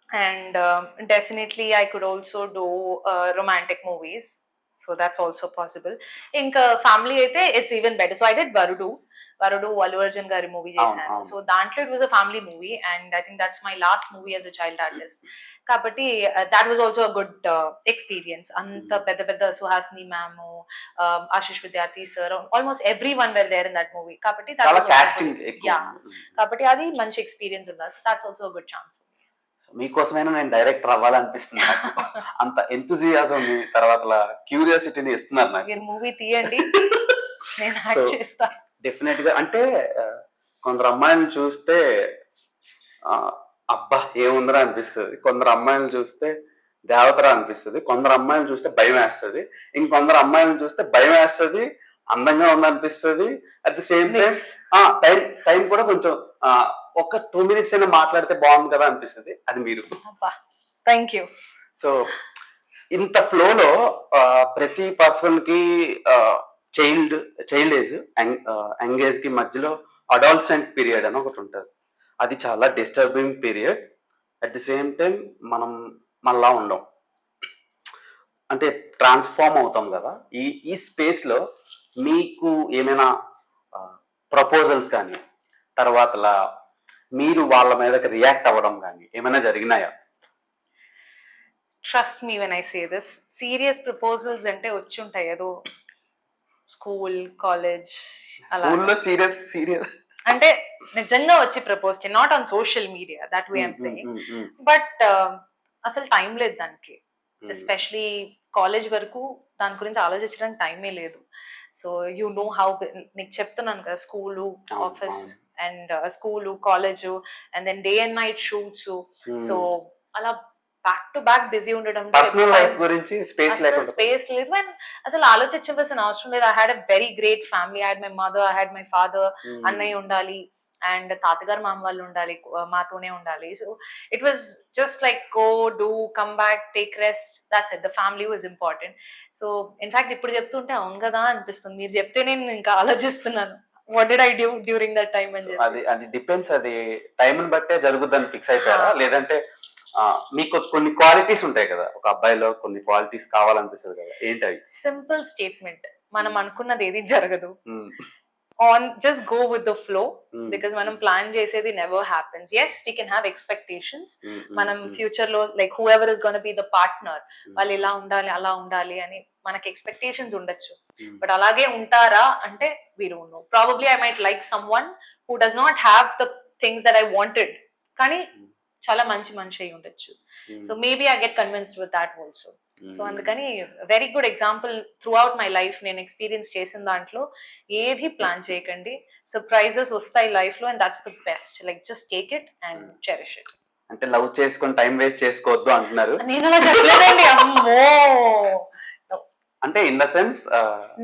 And definitely I could also do romantic movies, so that's also possible. Inka family aithe it's even better. So I did Varudu Allu Arjun gari movie chesanu. So dantlo it was a family movie and I think that's my last movie as a child artist. Kabatti that was also a good experience. Anta pedda Suhasini ma'am, Ashish Vidyarthi sir, almost everyone were there in that movie. Kabatti that was casting ekku. Yeah, kabatti adi manchi experience unda. So that's also a good chance. మీకోసమైనా నేను డైరెక్టర్ అవ్వాలనిపిస్తుంది నాకు. అంత ఎంతూజియాజం తర్వాత క్యూరియాసిటీని ఇస్తున్నారు నాకు. మీరు మూవీ తీయండి, నేను యాక్ట్ చేస్తా. డెఫినెట్ గా. అంటే కొందరు అమ్మాయిలను చూస్తే అబ్బా ఏముందరా అనిపిస్తుంది, కొందరు అమ్మాయిలను చూస్తే దేవతరా అనిపిస్తుంది, కొందరు అమ్మాయిలను చూస్తే భయం వేస్తుంది, ఇంకొందరు అమ్మాయిలను చూస్తే భయం వేస్తుంది, అందంగా ఉందనిపిస్తుంది. At the same time time కూడా కొంచెం ఒక 2 minutes అయినా మాట్లాడితే బాగుంది కదా అనిపిస్తుంది. అది మీరు. Thank you. సో ఇంత ఫ్లోలో ప్రతి పర్సన్ కి చైల్డ్ ఏజ్, యంగేజ్ కి మధ్యలో అడాల్సెంట్ పీరియడ్ అని ఒకటి ఉంటుంది. అది చాలా disturbing period. At the same time మనం మళ్ళా ఉండం, అంటే ట్రాన్స్ఫార్మ్ అవుతాం కదా. ఈ స్పేస్ లో మీకు ఏమైనా ప్రపోజల్స్ కానీ, తర్వాత మీరు వాళ్ళ మీదకి రియాక్ట్ అవ్వడం కానీ ఏమైనా జరిగినాయా? Trust me when I say this, serious proposals అంటే వచ్చి ఉంటాయి, ఏదో స్కూల్ కాలేజ్ అలా సీరియస్ అంటే నిజంగా వచ్చి propose, not on social media, that way I'm saying. But అసలు టైం లేదు దానికి. ఎస్పెషలీ కాలేజ్ వరకు దాని గురించి ఆలోచించడానికి టైమే లేదు. సో యూ నో హౌ, నీకు చెప్తున్నాను కదా, school, office and school, college, and then day and night shoots. So అలా బ్యాక్ టు బ్యాక్ బిజీ ఉండడం, స్పేస్ లేదు. అండ్ అసలు ఆలోచించవలసిన అవసరం లేదు. I had a very great family. I had my mother, I had my father, అన్నయ్య ఉండాలి, అండ్ తాతగారు మామ వాళ్ళు ఉండాలి, మాతోనే ఉండాలి. So it was just like go do come back take rest, that's it. The family was important. So in fact ఇప్పుడు చెప్తుంటే అవును కదా అనిపిస్తుంది, మీరు చెప్తే నేను ఇంకా ఆలోచిస్తున్నాను what did I do during that time అని చెప్పి. అది అది డిపెండ్స్, అది టైం బట్టే జరుగుద్దని ఫిక్స్ అయిపోయారా, లేదంటే మీకు కొన్ని క్వాలిటీస్ ఉంటాయి కదా, ఒక అబ్బాయిలో కొన్ని క్వాలిటీస్ కావాలనిపిస్తుంది కదా, ఏంటి అవి? సింపుల్ స్టేట్మెంట్, మనం అనుకున్నది ఏది జరగదు, ఉమ్, on just go with the flow, because ఉమ్, మనం ప్లాన్ చేసేది never happens. Yes, we can have expectations. ఉమ్, మనం ఉమ్, ఫ్యూచర్ లో like whoever is going to be the partner, ఉమ్, వాళ్ళు ఇలా ఉండాలి అలా ఉండాలి అని మనకి ఎక్స్పెక్టేషన్స్ ఉండొచ్చు. ఉమ్, బట్ అలాగే ఉంటారా అంటే we don't know. Probably I might like someone who does not have the things that I wanted, కానీ చాలా మంచి మనిషి అయి ఉండొచ్చు. Um, so maybe I get convinced with that also. Um, so అందుకని very good example throughout my life. నేను ఎక్స్పీరియన్స్ చేసిన దాంట్లో ఏది ప్లాన్ చేయకండి, సర్ప్రైజెస్ వస్తాయి లైఫ్ లో, and that's the best. Like just take it and cherish it. అంటే లవ్ చేసుకొని టైం వేస్ట్ చేసుకోవద్దు అంటున్నారు. నేను అలా చెప్పలేదండి, అమ్మో. అంటే in the sense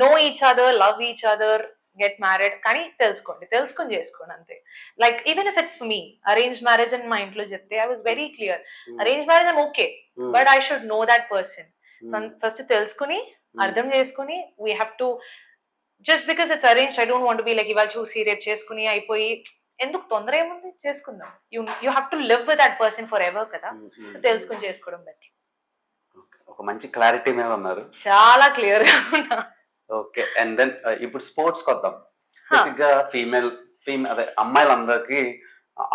know each other, love each other, get married, కానీ తెలుసుకొని చేసుకోండి అంతే. Like even if it's me arrange marriage అని మా ఇంట్లో చెప్తే I was very clear, arrange marriage I'm okay, but I should know that person. First తెలుసుకుని అర్థం చేసుకుని, we have to, just because it's arrange I don't want be like ఇవాళ చూసి రేపు చేసుకుని అయిపోయి ఎందుకు, తొందర ఏముంది, చేసుకుందాం. You have to live with that person for ever కదా. సో తెలుసుకుని చేసుకోవడం బెటర్. ఒక మంచి క్లారిటీ మీద ఉన్నారు, చాలా క్లియర్ గా ఉన్నా. ఓకే. అండ్ దెన్ ఇప్పుడు స్పోర్ట్స్ కొద్దాం. బేసిక్ గా ఫీమేల్ అదే అమ్మాయిలందరికీ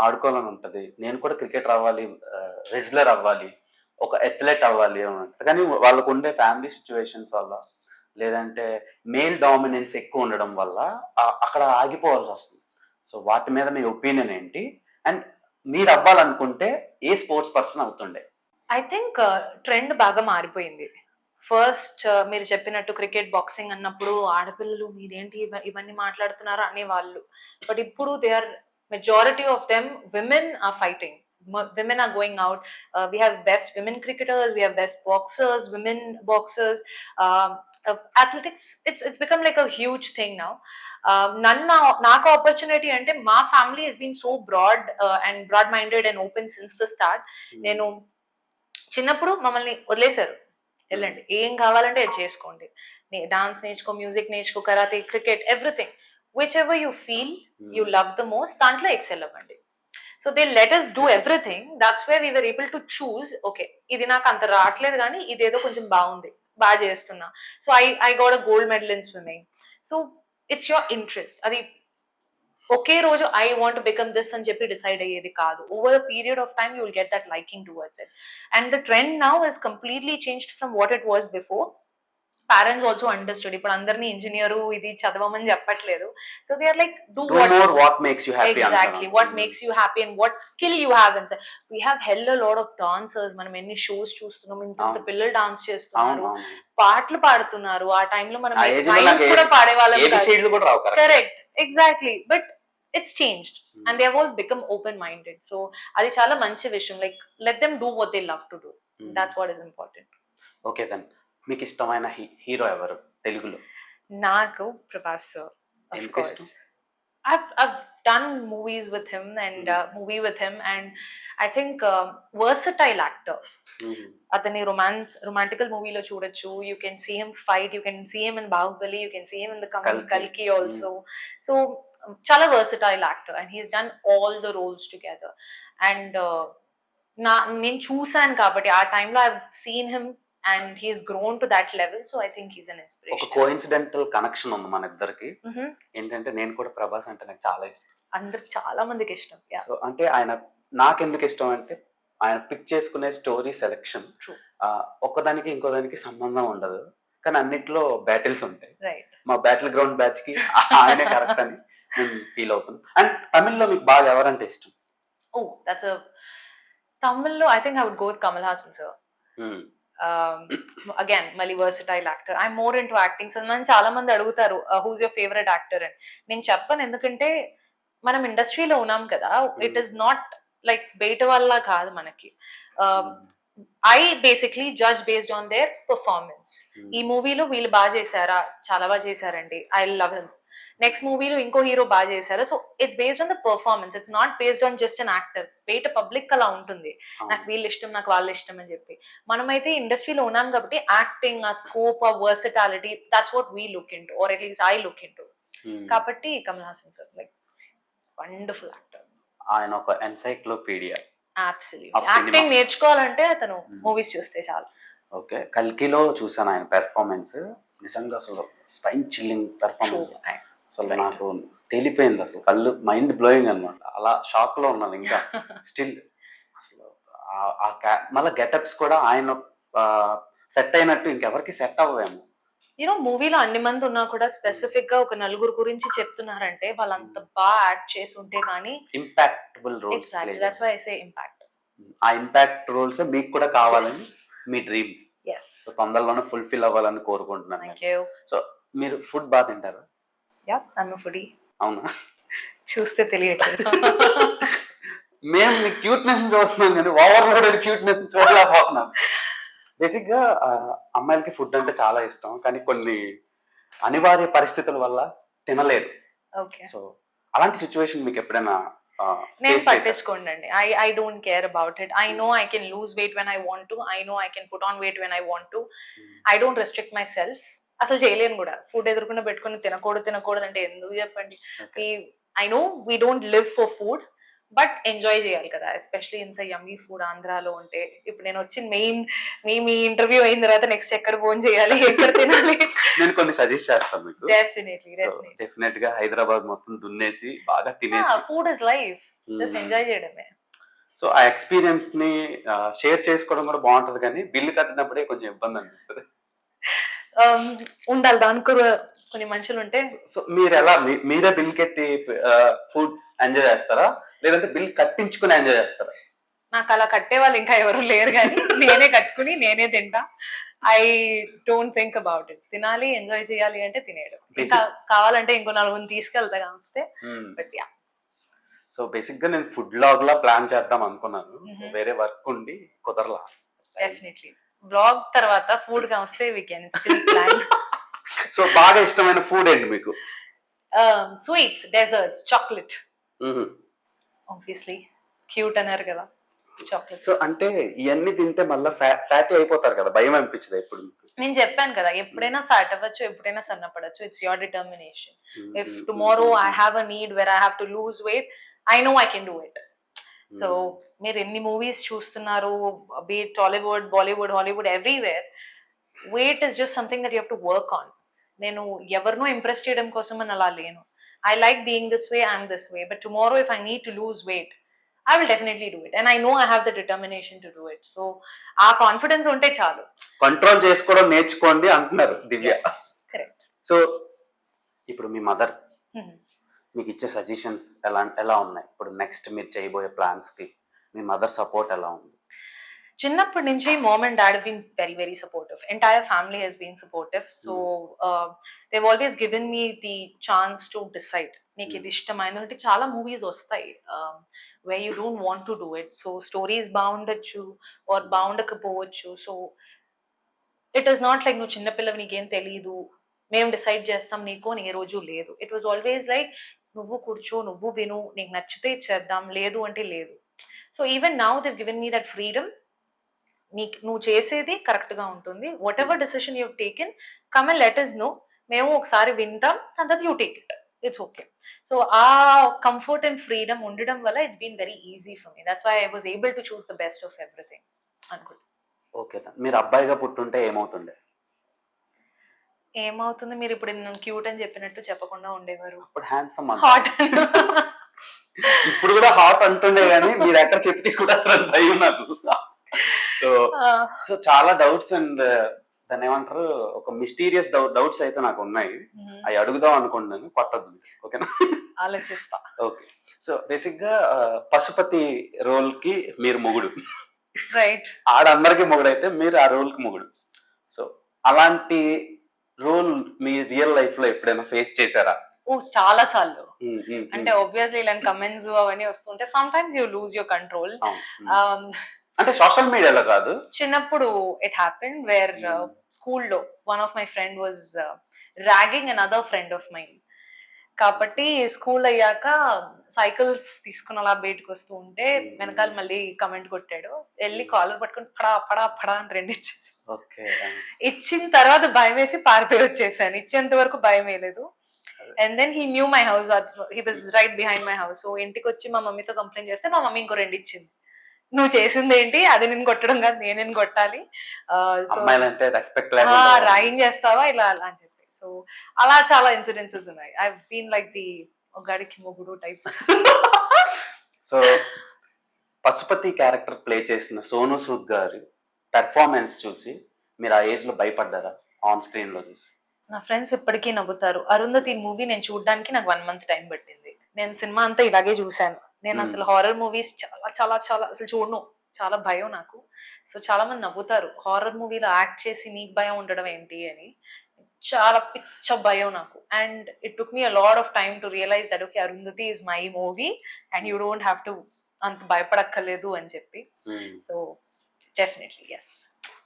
ఆడుకోవాలని ఉంటది, నేను కూడా క్రికెటర్ అవ్వాలి, రెజ్లర్ అవ్వాలి, ఒక అథ్లెట్ అవ్వాలి అని ఉంటుంది. కానీ వాళ్ళకు ఉండే ఫ్యామిలీ సిచ్యువేషన్స్ వల్ల, లేదంటే మేల్ డామినెన్స్ ఎక్కువ ఉండడం వల్ల అక్కడ ఆగిపోవాల్సి వస్తుంది. సో వాటి మీద మీ ఒపీనియన్ ఏంటి? అండ్ మీరు అవ్వాలనుకుంటే ఏ స్పోర్ట్స్ పర్సన్ అవుతుండే? ఐ థింక్ ట్రెండ్ బాగా మారిపోయింది. ఫస్ట్ మీరు చెప్పినట్టు క్రికెట్, బాక్సింగ్ అన్నప్పుడు ఆడపిల్లలు మీరేంటి ఇవన్నీ మాట్లాడుతున్నారు అనేవాళ్ళు. బట్ ఇప్పుడు they are majority of them women are fighting. Women are going out. We have best women cricketers, we have best boxers, women boxers, athletics. It's become like a huge thing now. నాకు ఆపర్చునిటీ అంటే మా family has been so broad and broad minded and open since the start. నేను చిన్నప్పుడు మమ్మల్ని వదిలేశారు, వెళ్ళండి ఏం కావాలంటే అది చేసుకోండి, డాన్స్ నేర్చుకో, మ్యూజిక్ నేర్చుకో, karate, cricket, everything which ever you feel you love the most దాంట్లో ఎక్సెల్ అవ్వండి. So they let us do everything. That's where we were able to choose, okay, ఇది నాకు అంత రావట్లేదు కానీ ఇదేదో కొంచెం బాగుంది, బాగా చేస్తున్నా. So I got a gold medal in swimming. So it's your interest. అది ఒకే రోజు ఐ వాంట్ బికమ్ దిస్ అని చెప్పి డిసైడ్ అయ్యేది కాదు. Over a period of time you will get that liking towards it. And the trend now is completely changed from what it was before. Parents also understood. ఇప్పుడు అందరినీ ఇంజనీర్ ఇది చదవమని చెప్పట్లేదు. So they are like do what makes you happy. Exactly, what makes you happy and what skill you have inside. We have hell a lot of dancers. మనం ఎన్ని షోస్ చూస్తున్నాం, ఇంత పిల్లలు డాన్స్ చేస్తున్నారు, పాటలు పాడుతున్నారు. ఆ టైంలో మనం రైమ్స్ కూడా పాడేవాళ్ళం. Correct, exactly. But it's changed and they have all become open minded. So అది చాలా మంచి విషయం. Like let them do what they love to do. That's what is important. Okay then మీకు ఇష్టమైన హీరో ఎవరు తెలుగులో? నాకు Prabhas sir, of course. I've done movies with him and movie with him, and I think versatile actor. Atani romantical movie lo chudochu. You can see him fight, you can see him in Bahubali, you can see him in the coming Kalki also. So chala versatile actor, and he's done all the roles together. And నేను చూసాను కాబట్టి ఆ టైంలో I've seen him and he's grown to that level, so I think he's an inspiration. ఒక కోఇన్సిడెంటల్ కనెక్షన్ ఉంది మన ఇద్దరికి. ఏంటంటే నేను కూడా ప్రభాస్ అంటే నాకు చాలా ఇష్టం, అందరికి చాలా మందికి ఇష్టం. సో అంటే ఆయన నాకెందుకు ఇష్టం అంటే ఆయన పిక్ చేసుకునే స్టోరీ సెలెక్షన్ ఒక్కదానికి ఇంకోదానికి సంబంధం ఉండదు, కానీ అన్నిట్లో బ్యాటిల్స్ ఉంటాయి. మా బ్యాటిల్ గ్రౌండ్ బ్యాచ్ కి ఆయనే కరెక్ట్ అని నేను ఫీల్ అవుతున్నాను. అండ్ తమిళ్లో మీకు బాగా ఎవరంటే ఇష్టం? Oh, that's a Tamil. I think I would go with Kamal Haasan sir. Again, mali versatile actor. I'm more into acting. So nanu chaala mandi adugutaru who's your favorite actor అని. నేను చెప్పను, ఎందుకంటే మనం ఇండస్ట్రీలో ఉన్నాం కదా. ఇట్ ఈస్ నాట్ లైక్ బయట వల్ల కాదు మనకి. I basically judge based on their performance. ఈ మూవీలో వీళ్ళు బాగా చేశారా, చాలా బాగా చేశారండి, ఐ లవ్ హిమ్. నెక్స్ట్ మూవీలో ఇంకో హీరో బాగా చేశారు. So it's based on the performance, it's not based on just an actor. బయట పబ్లిక్ అలా ఉంటుంది, నాకు వీళ్ళు ఇష్టం, నాకు వాళ్ళు ఇష్టం అని చెప్పి. మనమైతే ఇండస్ట్రీలో ఉన్నాం కాబట్టి యాక్టింగ్, ఆ స్కోప్, ఆ versatility, that's what we look into, or at least I look into. కాబట్టి Kamal Haasan sir like wonderful actor. ఆయన ఒక ఎన్సైక్లోపీడియా. అబ్సల్యూట్లీ, యాక్టింగ్ నేర్చుకోవాలంటే అతను మూవీస్ చూస్తే చాలు. ఓకే, కల్కిలో చూసాను ఆయన పెర్ఫార్మెన్స్, నిజంగా అసలు స్పైన్ చిల్లింగ్ పెర్ఫార్మెన్స్. అసలు నాకు తేలిపోయింది, అసలు కళ్ళు మైండ్ బ్లోయింగ్ అనమాట. అలా షాక్ లో ఉన్నాను ఇంకా స్టిల్. అసలు మళ్ళీ గెటప్స్ కూడా ఆయన సెట్ అయినట్టు ఇంకెవరికి సెట్ అవ్వేమో. యూనో మూవీలో అన్ని మంది ఉన్నా కూడా స్పెసిఫిక్ గా ఒక నలుగురు గురించి చెప్తున్నారంటే వాళ్ళు అంత బాగా యాక్ట్ చేసి ఉంటే కానీ impactable roles. Exactly, that's why I say impact. ఆ ఇంపాక్ట్ రోల్స్ మీకు కూడా కావాలని మీ డ్రీమ్. yes, సో తొందరలోనే ఫుల్ఫిల్ అవ్వాలని కోరుకుంటున్నాను. thank you. సో మీరు ఫుడ్ బాగా తింటారా? yeah, I'm a foodie. అవునా? చూస్తే తెలియట్లేదు. మేము మీ క్యూట్నెస్ చూస్తున్నాం కానీ ఓవర్లోడెడ్ క్యూట్నెస్ చూడలేకపోతున్నాం. బేసిక్ గా అమ్మాయిలకి ఫుడ్ అంటే చాలా ఇష్టం, కానీ కొన్ని అనివార్య పరిస్థితుల వల్ల తినలేదు. ఓకే, సో అలాంటి సిచ్యువేషన్ మీకు ఎప్పుడైనా నేను పట్టించుకోండి అండి. I don't care about it. I know I can lose weight when I want to, I know I can put on weight when I want to. I don't restrict my self. అసలు చేయలేను కూడా. ఫుడ్ ఎదురుకుండా పెట్టుకుని తినకూడదు అంటే ఎందుకు చెప్పండి. I know we don't live for food, but enjoy చేయాలి కదా, ఎస్పెషలీ ఇంత యమ్మీ ఫుడ్ ఆంధ్రాలో ఉంటే. ఇప్పుడు నేను వచ్చి మీ ఇంటర్వ్యూ అయిన తర్వాత నెక్స్ట్ ఎక్కడ ఫోన్ చేయాలి, ఎక్కడ తినాలి, నేను కొన్ని సజెస్ట్ చేస్తాను మీకు. డెఫినెట్లీ గా హైదరాబాద్ మొత్తం దున్నేసి బాగా తినేసి. Food is life, just enjoy చేయడమే. సో ఆ ఎక్స్పీరియన్స్ ని షేర్ చేసుకోవడం కూడా బాగుంటది, కానీ బిల్లు కట్టినప్పుడే కొంచెం ఇబ్బంది అనిపిస్తుంది. ఉండాలి దానికి కూడా కొన్ని మనుషులు ఉంటే. సో మీరు ఎలా మీరే బిల్ కట్టి ఫుడ్ ఎంజాయ్ చేస్తారా, లేదంటే బిల్ కట్టించుకుని ఎంజాయ్ చేస్తారా? నాకు అలా కట్టే వాళ్ళు ఇంకా ఎవరు లేరు, కానీ నేనే కట్టుకుని నేనే తింటా. I don't think about it. తినాలి, ఎంజాయ్ చేయాలి అంటే తినేయడం. ఇంకా కావాలంటే ఇంకో నలుగురిని తీసుకెళ్తా కాస్తే. బట్ యా, సో బేసిక్ గా నేను ఫుడ్ లాగ్ లా ప్లాన్ చేద్దాం అనుకున్నాను, వేరే వర్క్ ఉండి కుదరలా. డెఫినెట్లీ బ్లాగ్ తర్వాత ఫుడ్ గా వస్తే we can still plan. So బాగా ఇష్టమైన ఫుడ్ ఏంటి మీకు? Sweets, desserts, chocolate. Obviously cute అన్నారు కదా, చాక్లెట్. సో అంటే ఇవన్నీ తింటే మళ్ళీ ఫ్యాటీ అయిపోతారు కదా, భయం అనిపించదు ఎప్పుడు? నేను చెప్పాను కదా, ఎప్పుడైనా ఫ్యాట్ అవ్వచ్చు, ఎప్పుడైనా సన్నపడచ్చు. It's your determination. If tomorrow I have a need where I have to lose weight, I know I can do it. So మీరు ఎన్ని మూవీస్ చూస్తున్నారు, be it Tollywood, Bollywood, Hollywood, everywhere, weight is just something that you have to work on. నేను ఎవరినో ఇంప్రెస్ చేయడం కోసం అని అలా లేను. I like being this way, I'm this way. But tomorrow, if I need to lose weight, I will definitely do it. And I know I have the determination to do it. So, our confidence unte chalu. Control చేసుకోవడం నేర్చుకోండి అంటున్నారు దివ్య. Correct. సో ఇప్పుడు మీ మదర్ మీకు ఇచ్చే సజెషన్స్ ఎలా ఉన్నాయి? ఇప్పుడు నెక్స్ట్ మీరు చేయబోయే ప్లాన్స్ కి మీ మదర్ సపోర్ట్ ఎలా ఉంది? చిన్నప్పటి నుంచి mom and dad been very very supportive. Entire family has been supportive. So they've always given me the chance to decide. నీకు ఇది ఇష్టమైనది. చాలా మూవీస్ వస్తాయి way you don't want to do it. So stories బాగుండొచ్చు ఆర్ బాగుండకపోవచ్చు. So it is not like నువ్వు చిన్నపిల్లవి నీకేం తెలీదు, మేము డిసైడ్ చేస్తాం నీకు అని ఏ రోజు లేదు. ఇట్ వాజ్ ఆల్వేస్ లైక్ నువ్వు కూర్చో, నువ్వు విను, నీకు నచ్చితే చేద్దాం, లేదు అంటే లేదు. So even now they given me that freedom. నువ్వు చేసేది కరెక్ట్ గా ఉంటుంది. Whatever decision you taken, come and let us know. మేము ఒకసారి వింటాం, దాని తర్వాత you take it, it's okay. So ఆ కంఫర్ట్ అండ్ ఫ్రీడమ్ ఉండడం వల్ల it's been very easy for me. That's why I was able to choose the best of everything అనుకుంటా. ఓకే, మీరు అబ్బాయిగా పుట్టుంటే ఏమవుతుండే? ఏమవుతుంది, మీరు ఇప్పుడు నేను క్యూట్ అని చెప్పినట్టు చెప్పకుండా ఉండేవారు. ఇప్పుడు హ్యాండ్సమ్, హాట్. ఇప్పుడు కూడా హాట్ అంటుండే, కానీ మీరు ఎక్కడ చెప్పి తీసుకుంటారు భయం నాకు. సో చాలా డౌట్స్ అండ్ దాన్ని ఏమంటారు, ఒక మిస్టీరియస్ డౌట్స్ అయితే నాకు ఉన్నాయి. అవి అడుగుదాం అనుకున్నాను, కొట్టద్దు. ఓకేనా? ఆలోచిస్తా. ఓకే. సో బేసిక్ గా పశుపతి రోల్ కి మీరు మొగుడు, రైట్? ఆడందరికి మొగుడు అయితే మీరు ఆ రోల్ కి మొగుడు. సో అలాంటి రోల్ మీ రియల్ లైఫ్ లో ఎప్పుడైనా ఫేస్ చేశారా? ఓ చాలా సార్లు. అంటే ఆబ్వియస్లీ ఇలాంటి కమెంట్స్ అవన్నీ వస్తుంటే sometimes you lose your control. అంటే సోషల్ మీడియాలో కాదు, చిన్నప్పుడు ఇట్ హ్యాపెండ్ వేర్ స్కూల్లో one of my friend was ragging another friend of mine. కాబట్టి స్కూల్ అయ్యాక సైకిల్స్ తీసుకుని అలా బయటకు వస్తూ ఉంటే వెనకాల మళ్ళీ కమెంట్ కొట్టాడు. వెళ్ళి కాలర్ పట్టుకుని పడా పడా పడా అని 2 ఇచ్చేసి ఓకే. ఇచ్చిన తర్వాత భయం వేసి పారిపోయి వచ్చేసాను. ఇచ్చేంత వరకు భయం వేయలేదు. And then he knew my house. He was right behind my house. So ఇంటికి వచ్చి మా మమ్మీతో కంప్లైంట్ చేస్తే మా మమ్మీ ఇంకో 2 ఇచ్చింది. నువ్వు చేసింది ఏంటి, అది నేను కొట్టడం కాదు, నేనేం కొట్టాలి, సో అమ్మాయిలంటే రెస్పెక్ట్ లేకుండా రాయింగ్ చేస్తావా ఇలా అలా అని చెప్పి. సో అలా చాలా ఇన్సిడెన్సెస్ ఉన్నాయి. ఐ బీన్ లైక్ ది ఒగాడికి మొగుడు types. So Pashupati character play చేసిన సోను సూద్ గారి పెర్ఫార్మెన్స్ చూసి మీరు ఆ ఏజ్ లో భయపడ్డారా ఆన్ స్క్రీన్ లో చూసి? నా ఫ్రెండ్స్ ఇప్పటికీ నవ్వుతారు. అరుంధతి మూవీ నేను చూడడానికి నాకు 1 month టైం పట్టింది. నేను సినిమా అంతా ఇలాగే చూశాను. నేను అసలు హారర్ మూవీస్ చాలా చాలా చాలా అసలు చూడను. చాలా భయం నాకు. సో చాలా మంది నవ్వుతారు, హారర్ మూవీలో యాక్ట్ చేసి నీకు భయం ఉండడం ఏంటి అని. చాలా పిచ్చ భయం నాకు. And it took me a lot of time to realise that okay Arundhati is my movie and you don't have to అంత భయపడక్కర్లేదు అని చెప్పి. So definitely yes.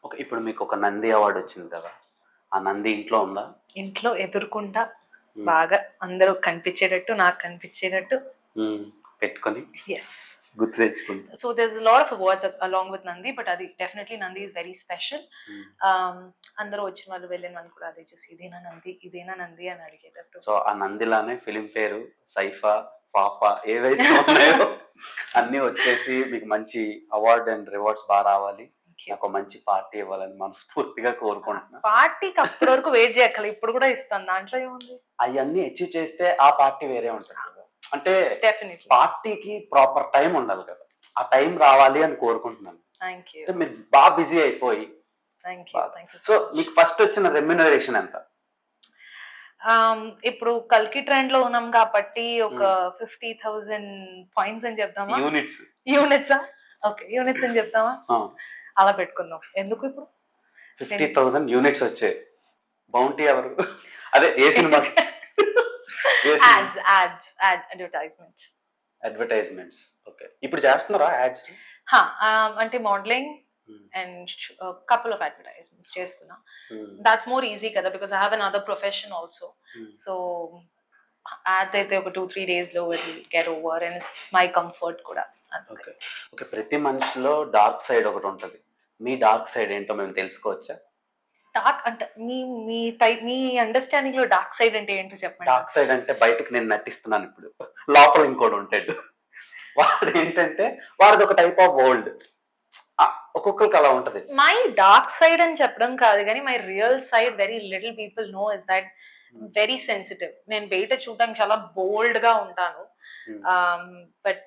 ఓకే, ఇప్పుడు మీకు ఒక నంది అవార్డు వచ్చింది కదా, ఆ నంది ఇంట్లో ఉందా? ఇంట్లో ఎదుర్కొంటా బాగా అందరూ కనిపించేటట్టు, నాకు కనిపించేటట్టు పెట్టుకొని ఎస్ గుర్తు తెచ్చుకుంటా. So there's a lot of awards along with Nandi, but అది definitely Nandi is very special. అందరూ వచ్చిన వాళ్ళు వెళ్ళిన వాళ్ళు కూడా అదే చూసి ఇదేనా నంది అని అడిగేటట్టు. సో ఆ నందిలానే ఫిలిం పేరు సైఫా పాపా ఏవైతే ఉన్నాయో అన్ని వచ్చేసి మీకు మంచి అవార్డ్ అండ్ రివార్డ్స్ బాగా రావాలి, నాకు మంచి పార్టీ ఇవ్వాలని మనస్ఫూర్తిగా కోరుకుంటున్నా. పార్టీకి అప్పటి వరకు వెయిట్ చేయక్కల, ఇప్పుడు కూడా ఇస్తాను, దాంట్లో ఏముంది. అవన్నీ అచీవ్ చేస్తే ఆ పార్టీ వేరే ఉంటుంది కదా. అంటే డెఫినెట్లీ పార్టీకి ప్రాపర్ టైం ఉండాలి కదా, ఆ టైం రావాలి అని కోరుకుంటున్నాను. Thank you. మీరు బాగా బిజీ అయిపోయి. Thank you. సో మీకు ఫస్ట్ వచ్చిన రెమ్యునరేషన్ ఎంత? ఇప్పుడు కల్కి ట్రెండ్ లో ఉన్నాం కాబట్టి ఒక 50,000 పాయింట్స్ అని చెప్తామా? యూనిట్సా? ఓకే, యూనిట్స్ అని చెప్తామా? అలా పెట్టుకుందాం. ఎందుకు ఇప్పుడు 50,000 యూనిట్స్ వచ్చాయి. బౌంటీ ఎవరు? అదే ఏ సినిమా? అడ్వర్టైజ్మెంట్స్. ఓకే, ఇప్పుడు చేస్తున్నారా యాడ్స్? అంటే modelling and couple of advertisements చేస్తున్నా. దాట్స్ మోర్ ఈజీ కదా, because I have another profession also. So ads అయితే ఒక 2-3 days లో will get over and it's my comfort కూడా. ఓకే ఓకే, ప్రతి మనిషిలో డార్క్ సైడ్ ఒకటి ఉంటది. మీ డార్క్ సైడ్ ఏంటో మేము తెలుసుకోవచ్చా? డార్క్ అంటే మీ అండర్స్టాండింగ్ లో డార్క్ సైడ్ అంటే ఏంటో చెప్పండి. డార్క్ సైడ్ అంటే బయటకు నేను నటిస్తున్నాను, ఇప్పుడు లోపల ఇంకోటి ఉంటాడు. వాడు ఏంటంటే వాడిది ఒక టైప్ ఆఫ్ వరల్డ్, ఒక్కొక్కరికి అలా ఉంటది. మై డార్క్ సైడ్ అని చెప్పడం కాదు కానీ my real side very little people know is that very sensitive. నేను బయట చూడడానికి చాలా బోల్డ్ గా ఉంటాను, బట్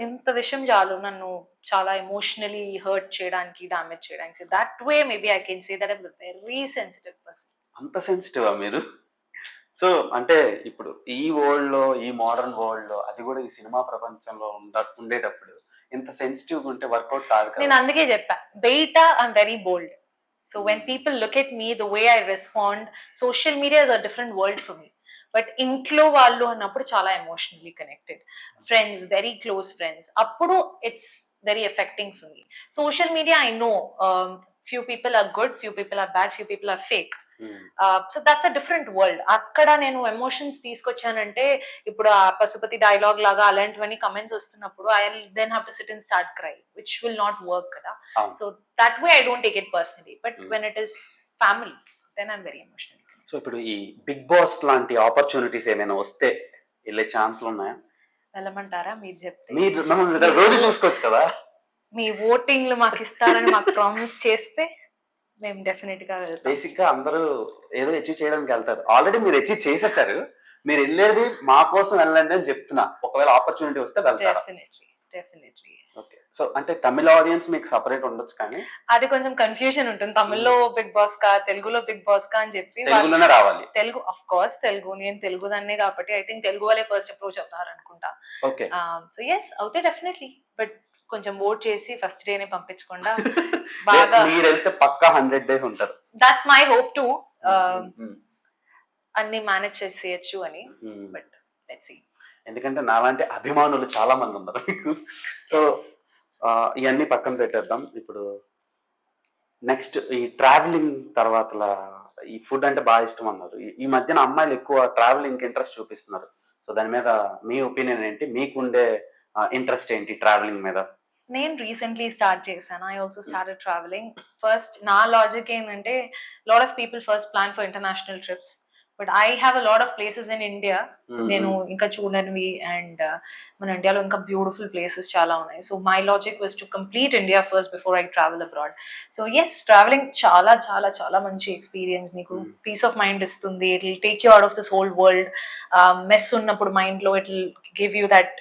ఇంత విషయం చాలు నన్ను చాలా ఎమోషనలీ హర్ట్ చేయడానికి, డామేజ్ చేయడానికి. That way maybe I can say that I'm very sensitive person. అంత సెన్సిటివా మీరు? సో అంటే ఇప్పుడు ఈ వరల్డ్ లో, ఈ మోడర్న్ వరల్డ్ లో, అది కూడా ఈ సినిమా ప్రపంచంలో ఉండేటప్పుడు ఇంత సెన్సిటివ్ గా ఉంటే వర్కౌట్ కాదు కదా. నేను అందుకే చెప్పా, బయట I'm very bold. So when people look at me, the way I respond, social media is a different world for me. But ఇంట్లో వాళ్ళు అన్నప్పుడు చాలా emotionally connected, friends, very close friends, అప్పుడు it's very affecting for me. Social media I know few people are good, few people are bad, few people are fake. So that's a different world. అక్కడ నేను ఎమోషన్స్ తీసుకొచ్చానంటే, ఇప్పుడు ఆ పశుపతి డైలాగ్ లాగా అలాంటివన్నీ కమెంట్స్ వస్తున్నప్పుడు I then have to sit and start cry, which will not work కదా. So that way I don't take it personally, but when it is family then I'm very emotional. So ఇప్పుడు ఈ బిగ్ బాస్ లాంటి ఆపర్చునిటీస్ ఏమైనా వస్తే వెళ్ళే ఛాన్స్లు ఉన్నాయా? వెళ్ళమంటారా? మీరు చెప్తే. మీరు రోజు చూసుకోవచ్చు కదా. మీ ఓటింగ్లు మాకు ఇస్తారని మాకు ప్రామిస్ చేస్తే మేము డెఫినెట్ గా వెళ్తాం. బేసిక్ గా అందరూ ఏదో అచీవ్ చేయడానికి వెళ్తారు, ఆల్రెడీ మీరు అచీవ్ చేసేసారు. మీరు వెళ్ళేది మా కోసం వెళ్ళండి అని చెప్తున్నా. ఒకవేళ ఆపర్చునిటీ వస్తే వెళ్తారా? డెఫినెట్లీ. ఓకే, సో అంటే తమిళ ఆడియన్స్ మీకు సపరేట్ ఉండొచ్చు, కానీ అది కొంచెం కన్ఫ్యూజన్ ఉంటుంది. తమిళ్లో బిగ్ బాస్ కా, తెలుగులో బిగ్ బాస్ కా అని చెప్పి. తెలుగులోనే రావాలి. తెలుగు ఆఫ్ కోర్స్, తెలుగు, నేను తెలుగు దాన్నే కాబట్టి ఐ థింక్ తెలుగు వాళ్ళే ఫస్ట్ అప్రోచ్ అవుతారు అనుకుంటా. ఓకే, సో ఎస్ అవుతే డెఫినెట్లీ, బట్ కొంచెం ఓట్ చేసి ఫస్ట్ డేనే పంపించకుండా బాగా మీరు వెళ్తే పక్కా 100 days ఉంటారు. దట్స్ మై హోప్ టు అన్ని మేనేజ్ చేసేయచ్చు అని, బట్ లెట్స్ సీ. ఎందుకంటే నాలాంటి అభిమానులు చాలా మంది ఉన్నారు మీకు. సో ఇవన్నీ పక్కన పెట్టేద్దాం. ఇప్పుడు నెక్స్ట్ ఈ ట్రావెలింగ్ తర్వాత ఈ ఫుడ్ అంటే బాగా ఇష్టం అన్నారు. ఈ మధ్యన అమ్మాయిలు ఎక్కువ ట్రావెలింగ్ ఇంట్రెస్ట్ చూపిస్తున్నారు. సో దాని మీద మీ ఒపీనియన్ ఏంటి? మీకుండే ఇంట్రెస్ట్ ఏంటి ట్రావెలింగ్ మీద? నేను రీసెంట్లీ స్టార్ట్ చేశాను. I also started travelling. First నా లాజిక్ ఏంటంటే lot of people first plan for international trips. But I have a lot of places in India నేను ఇంకా చూడనివి, అండ్ మన ఇండియాలో ఇంకా బ్యూటిఫుల్ ప్లేసెస్ చాలా ఉన్నాయి. So my logic was to complete India first before I travel abroad. So yes, traveling చాలా చాలా చాలా మంచి ఎక్స్పీరియన్స్. నీకు పీస్ ఆఫ్ మైండ్ ఇస్తుంది. It will take you out of this whole world. Mess ఉన్నప్పుడు మైండ్ లో it will give you that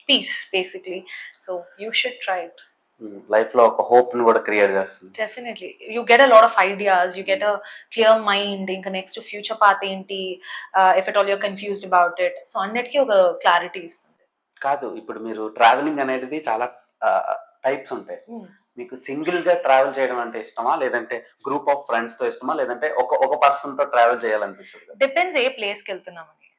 peace basically. So you should try it. Life లో ఒక హోప్ ని కూడా క్రియేట్ చేస్తుంది. Definitely you get a lot of ideas, you get a clear mind. ఇంకా నెక్స్ట్ ఫ్యూచర్ పాత్ ఏంటి, if at all your confused about it, so అన్నిటికీ ఒక క్లారిటీ ఇస్తుంది. కాదు, ఇప్పుడు మీరు ట్రావెలింగ్ అనేది చాలా టైప్స్ ఉంటాయి. మీకు సింగిల్ గా ట్రావెల్ చేయడం అంటే ఇష్టమా, లేదంటే గ్రూప్ ఆఫ్ ఫ్రెండ్స్ తో ఇష్టమా, లేదంటే ఒక పర్సన్ తో ట్రావెల్ చేయాలనిపిస్తుంది? డిపెండ్స్ ఏ ప్లేస్ కి వెళ్తున్నామని.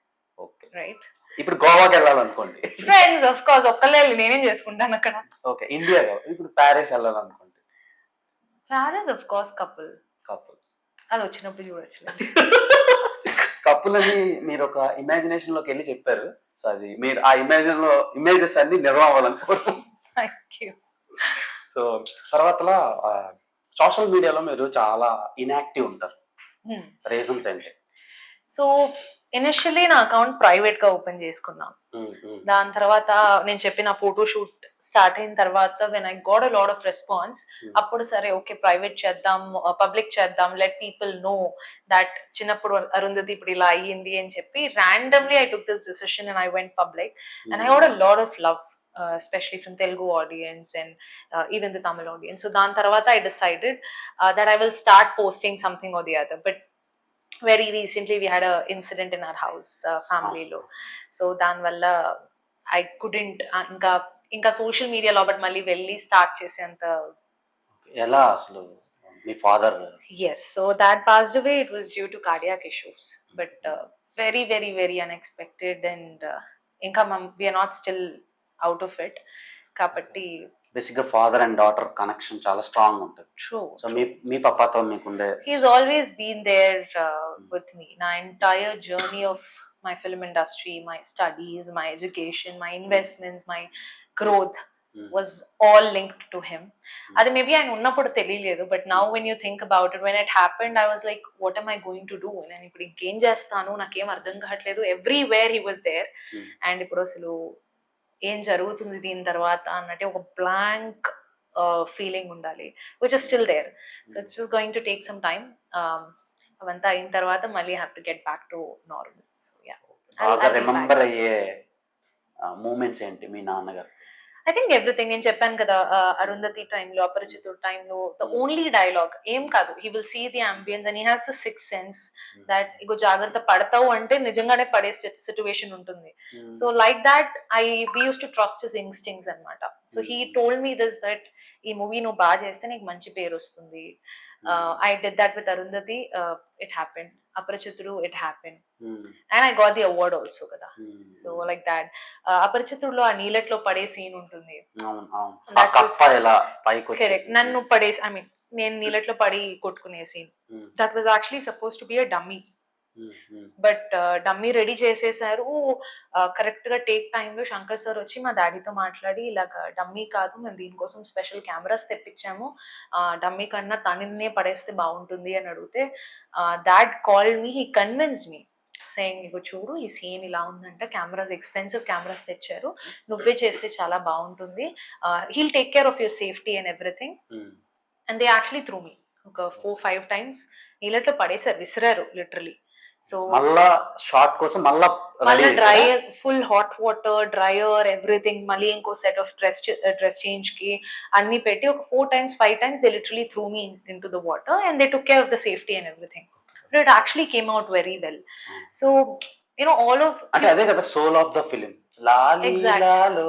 Okay, right. ఇప్పుడు గోవాకి వెళ్ళాలనుకోండి, ఫ్రెండ్స్ ఆఫ్ కోర్స్, ఒక్కళ్ళే వెళ్ళి నేనేం చేసుకుంటాను అక్కడ. ఓకే, ఇండియా ఇప్పుడు ప్యారిస్ వెళ్ళాలనుకోండి, Paris of course couple. Couple అది వచ్చినప్పుడు చూడొచ్చు. కపుల్ అని మీరు ఒక ఇమాజినేషన్ లోకి వెళ్ళి చెప్పారు. సో అది మీరు ఆ ఇమేజెస్ అన్ని నిజం అవ్వాలనుకోరు. Thank you. సో తర్వాతలా సోషల్ మీడియాలో మీరు చాలా ఇన్యాక్టివ్ ఉంటారు. రీజన్స్ ఏంటి? సో ఇనిషియలీ నా అకౌంట్ ప్రైవేట్ గా ఓపెన్ చేసుకున్నాం. దాని తర్వాత నేను చెప్పిన ఫోటో షూట్ స్టార్ట్ అయిన తర్వాత when I got a lot of response, అప్పుడు సరే ఓకే ప్రైవేట్ చేద్దాం, పబ్లిక్ చేద్దాం, లెట్ పీపుల్ నో దట్ చిన్నప్పుడు అరుంధతి ఇప్పుడు ఇలా అయ్యింది అని చెప్పి randomly I took this decision and I went public and I got a lot of love, especially from Telugu audience and even the Tamil audience. So dan tarvata I decided that I will start posting something or the other. But very recently we had a incident in our house, family lo. So dan valla I couldn't ఇంకా సోషల్ మీడియాలో బట్ మళ్ళీ వెళ్ళి స్టార్ట్ చేసేంత. ఎలా అసలు మీ father? yes, so that passed away. It was due to cardiac issues, but very very very unexpected, and ఇంకా we are not still out of it కాబట్టి. బేసిక్ గా ఫాదర్ అండ్ డాటర్ కనెక్షన్ చాలా స్ట్రాంగ్ ఉంటుంది. True. సో మీ పాపాతో మీకుండే, he's always been there with me. నా entire journey of my film industry, my studies, my education, my investments, my growth was all linked to him. Adi maybe I ఉన్నప్పుడు తెలియలేదు, but now when you think about it, when it happened I was like what am I going to do, నేను ఇప్పుడు ఇంకేం చేస్తాను, నాకేం అర్థం కావట్లేదు. Everywhere he was there. And ఇప్పుడు అసలు ఏం జరుగుతుంది దీని తర్వాత అన్నట్టు ఒక బ్లాంక్ ఫీలింగ్ ఉండాలి, which is still there. So it's just going to take some time. అవంతా అయిన తర్వాత మళ్ళీ have to get back to normal. So yeah, బాగా రిమెంబర్ అయ్యే మూమెంట్స్ ఏంటి మీ నాన్నగారు? I think everything. నేను చెప్పాను కదా, అరుంధతి టైంలో, అపరిచితుడు టైంలో, the only dialogue ఏం కాదు, he will see the ambience and he has the sixth sense that ఇగో జాగ్రత్త పడతావు అంటే నిజంగానే పడే సిచ్యువేషన్ ఉంటుంది. So like that we used to trust his instincts అన్నమాట. So he told me this, that ఈ మూవీ నువ్వు బాగా చేస్తే నీకు మంచి పేరు వస్తుంది. I did that with Arundhati. It happened. Aparachitudu, it happened. And I got the award also kada. So like that. Aparachitudulo aa neeletlo pade scene untundi. Correct. Nannu pade, I mean నేను నీళ్ళట్లో పడి కొట్టుకునే scene, that was actually suppose to be a dummy. But dummy ready చేసేసారు. కరెక్ట్ గా టేక్ టైంలో శంకర్ సార్ వచ్చి మా డాడీతో మాట్లాడి ఇలాగ డమ్మీ కాదు, మేము దీనికోసం స్పెషల్ కెమెరాస్ తెప్పించాము, డమ్మీ కన్నా తననే పడేస్తే బాగుంటుంది అని అడిగితే that called me, he convinced me saying నీకు చూడు ఈ సీన్ ఇలా ఉందంట, కెమెరాస్ ఎక్స్పెన్సివ్ కెమెరాస్ తెచ్చారు, నువ్వే చేస్తే చాలా బాగుంటుంది, he'll take care of your safety and everything. And they actually threw me ఒక 4-5 times నీళ్ళట్లో పడేసారు, విసిరారు లిటరలీ. సో మళ్ళా షార్ట్ కోసం మళ్ళా dryer, full hot water, dryer, everything, మళ్ళీ ఇంకో సెట్ ఆఫ్ డ్రెస్ చేంజ్ కి అన్ని పెట్టి ఒక 4-5 times they literally through me in to the water and they took care of the safety and everything. But it actually came out very well. So you know all of, అంటే అదే కదా సోల్ ఆఫ్ ద ఫిలిం, లాలీ లాలో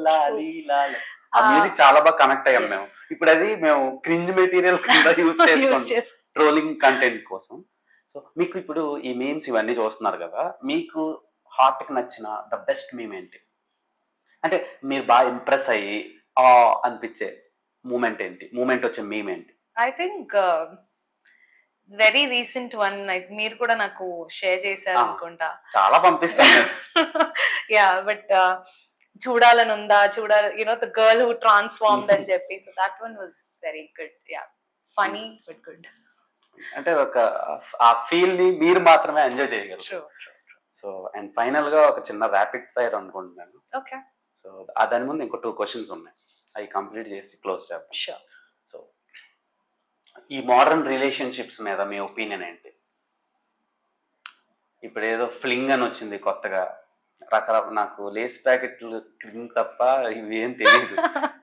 లాలీ లాలో. ఆ మ్యూజిక్ చాలా బాగా కనెక్ట్ అయ్యాం మేము. ఇప్పుడు అది మేము క్రింజ్ మెటీరియల్ కింద యూజ్ చేసుకుంటాం ట్రోలింగ్ కంటెంట్ కోసం. సో మీకు ఇప్పుడు ఈ మీమ్స్ ఇవన్నీ చూస్తున్నారు కదా, మీకు హార్ట్ కి నచ్చిన ద బెస్ట్ మీమ్ ఏంటి? అంటే మీరు బాగా ఇంప్రెస్ అయ్యి అనిపించే మూమెంట్ ఏంటి? మూమెంట్ వచ్చే మీమ్ ఏంటి? I think very recent one మీరు కూడా నాకు షేర్ చేశారు అనుకుంటా. చాలా పంపిస్తాను నేను. యా బట్ చూడాలని ఉందా, చూడాలి ద గర్ల్ హూ ట్రాన్స్ఫార్మ్డ్ అని చెప్పి, so that one was very good. Yeah, funny but good. అంటే ఒక ఆ ఫీల్ ని మీరు మాత్రమే ఎంజాయ్ చేయగలరు. సో అండ్ ఫైనల్ గా ఒక చిన్న ర్యాపిడ్ ఫైర్ అనుకుంటున్నాను. ఓకే. సో దాని ముందు ఇంకో 2 క్వశ్చన్స్ ఉన్నాయి, అవి కంప్లీట్ చేసి క్లోజ్ చేద్దాం. షూర్. సో ఈ మోడర్న్ రిలేషన్షిప్స్ మీద మీ ఒపీనియన్ ఏంటి? ఇప్పుడు ఏదో ఫ్లింగ్ అని వచ్చింది కొత్తగా, రకరకాల, నాకు లేస్ ప్యాకెట్లు క్రింగ్ తప్ప ఇవి ఏం తెలియదు.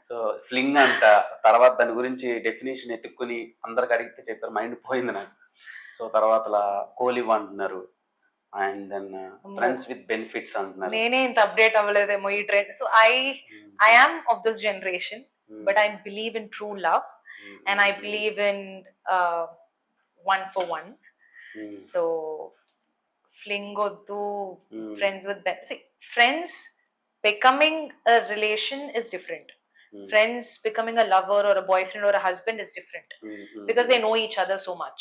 సో ఫ్లింగ్ అంట, తర్వాత దాని గురించి డెఫినేషన్ ఎత్తుక్కుని అందరికి అడిగితే చెప్పారు, మైండ్ పోయింది నాకు. సో తర్వాత కోలివ్ అంటున్నారు, and then friends with benefits అంటున్నారు. నేనే ఇంత అప్డేట్ అవ్వలేదేమో ఈ trend. So I am of this generation, but I believe in true love and I believe in one for one. So fling oddu, friends with friends becoming a relation is different. Friends becoming a lover or a boyfriend or a husband is different, because they know each other so much.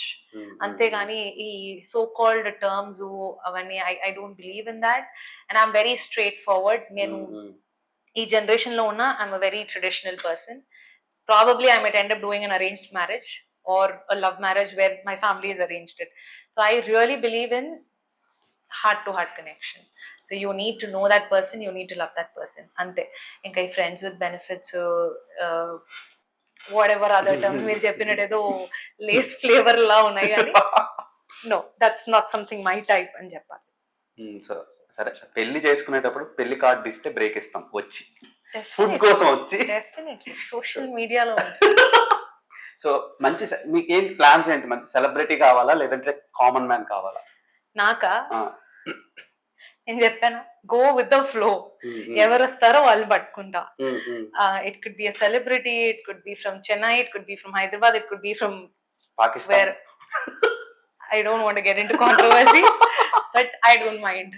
Ante gani ee so called terms avanni I don't believe in that, and I'm very straightforward. Nenu ee generation lo unna, I'm a very traditional person. Probably I might end up doing an arranged marriage or a love marriage where my family has arranged it. So I really believe in heart to heart connection. So you need to know that person, you need to love that person. Ante inka friends with benefits, whatever other terms meer cheppinate edo lace flavor la unnai ani, no, that's not something my type అని చెప్పాలి. సో సరే, పెళ్లి చేసుకునేటప్పుడు పెళ్లి కార్డు ఇస్తే బ్రేక్ ఇస్తాం వచ్చి, ఫుడ్ కోసం వచ్చి. డెఫినెట్లీ సోషల్ మీడియాలో సో మంచి మీకు ఏంటి ప్లాన్స్ ఏంటి? మంచి సెలబ్రిటీ కావాలా లేదంటే కామన్ మ్యాన్ కావాలా? నాకా, నేను చెప్పాను, గో విత్ ద ఫ్లో. ఎవరు వస్తారో వాళ్ళు పట్టుకుంటా. It could be a celebrity, it could be from Chennai, it could be from Hyderabad, it could be from Pakistan. I don't want to get into controversies, but I don't mind.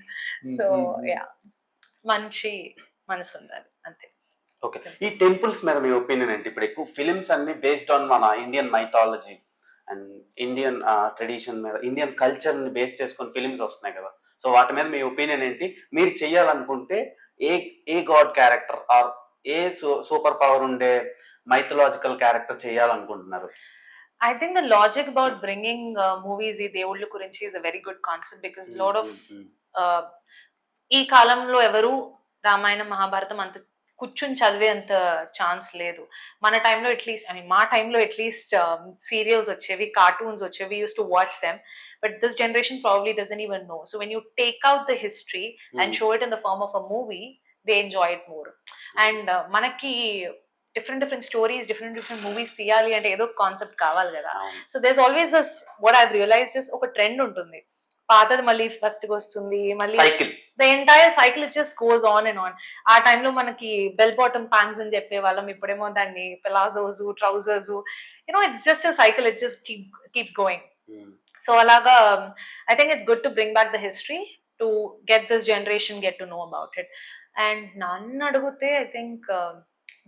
So yeah, మంచి మనసు ఉండాలి అంతే. ఓకే, ఈ టెంపుల్స్ మీద మీ ఒపీనియన్ ఏంటి? ఇప్పుడు ఎక్కువ ఫిలిమ్స్ అన్ని బేస్డ్ ఆన్ మన Indian mythology and Indian tradition మీద, ఇండియన్ కల్చర్ ని బేస్ చేసుకొని ఫిలిమ్స్ వస్తున్నాయి కదా. సో వాటి మీద మీ ఒపీనియన్ ఏంటి? మీరు చెయ్యాలనుకుంటే ఏ గాడ్ క్యారెక్టర్ ఆర్ ఏ సూపర్ పవర్ ఉండే మైథలాజికల్ క్యారెక్టర్ చేయాలనుకుంటున్నారు? I think the logic about bringing movies ఈ దేవుళ్ళ గురించి is a very good concept, because lot of ఈ కాలంలో ఎవరు రామాయణం మహాభారతం అంత కూర్చుని చదివే అంత ఛాన్స్ లేదు. మన టైంలో అట్లీస్ట్, ఐ మీన్ మా టైంలో అట్లీస్ట్ సీరియల్స్ వచ్చేవి, కార్టూన్స్ వచ్చేవి, use to watch them, but this generation probably doesn't even know. So when you take out the history and show it in the form of a movie, they enjoy it more. And మనకి డిఫరెంట్ స్టోరీస్, డిఫరెంట్ మూవీస్ తీయాలి అంటే ఏదో కాన్సెప్ట్ కావాలి కదా. So there always this, what I realized is, ఒక ట్రెండ్ ఉంటుంది, పాతది మళ్ళీ ఫస్ట్ కి వస్తుంది, మళ్ళీ the entire cycle it just goes on and on. ఆ టైంలో మనకి బెల్ బాటమ్ ప్యాంట్స్ అని చెప్పే వాళ్ళం, ఇప్పుడేమో దాన్ని palazzos, trousers, it's just a cycle, it just keeps going. So అలాగా I think it's good to bring back the history to get this generation get to know about it. And నన్ను అడిగితే ఐ థింక్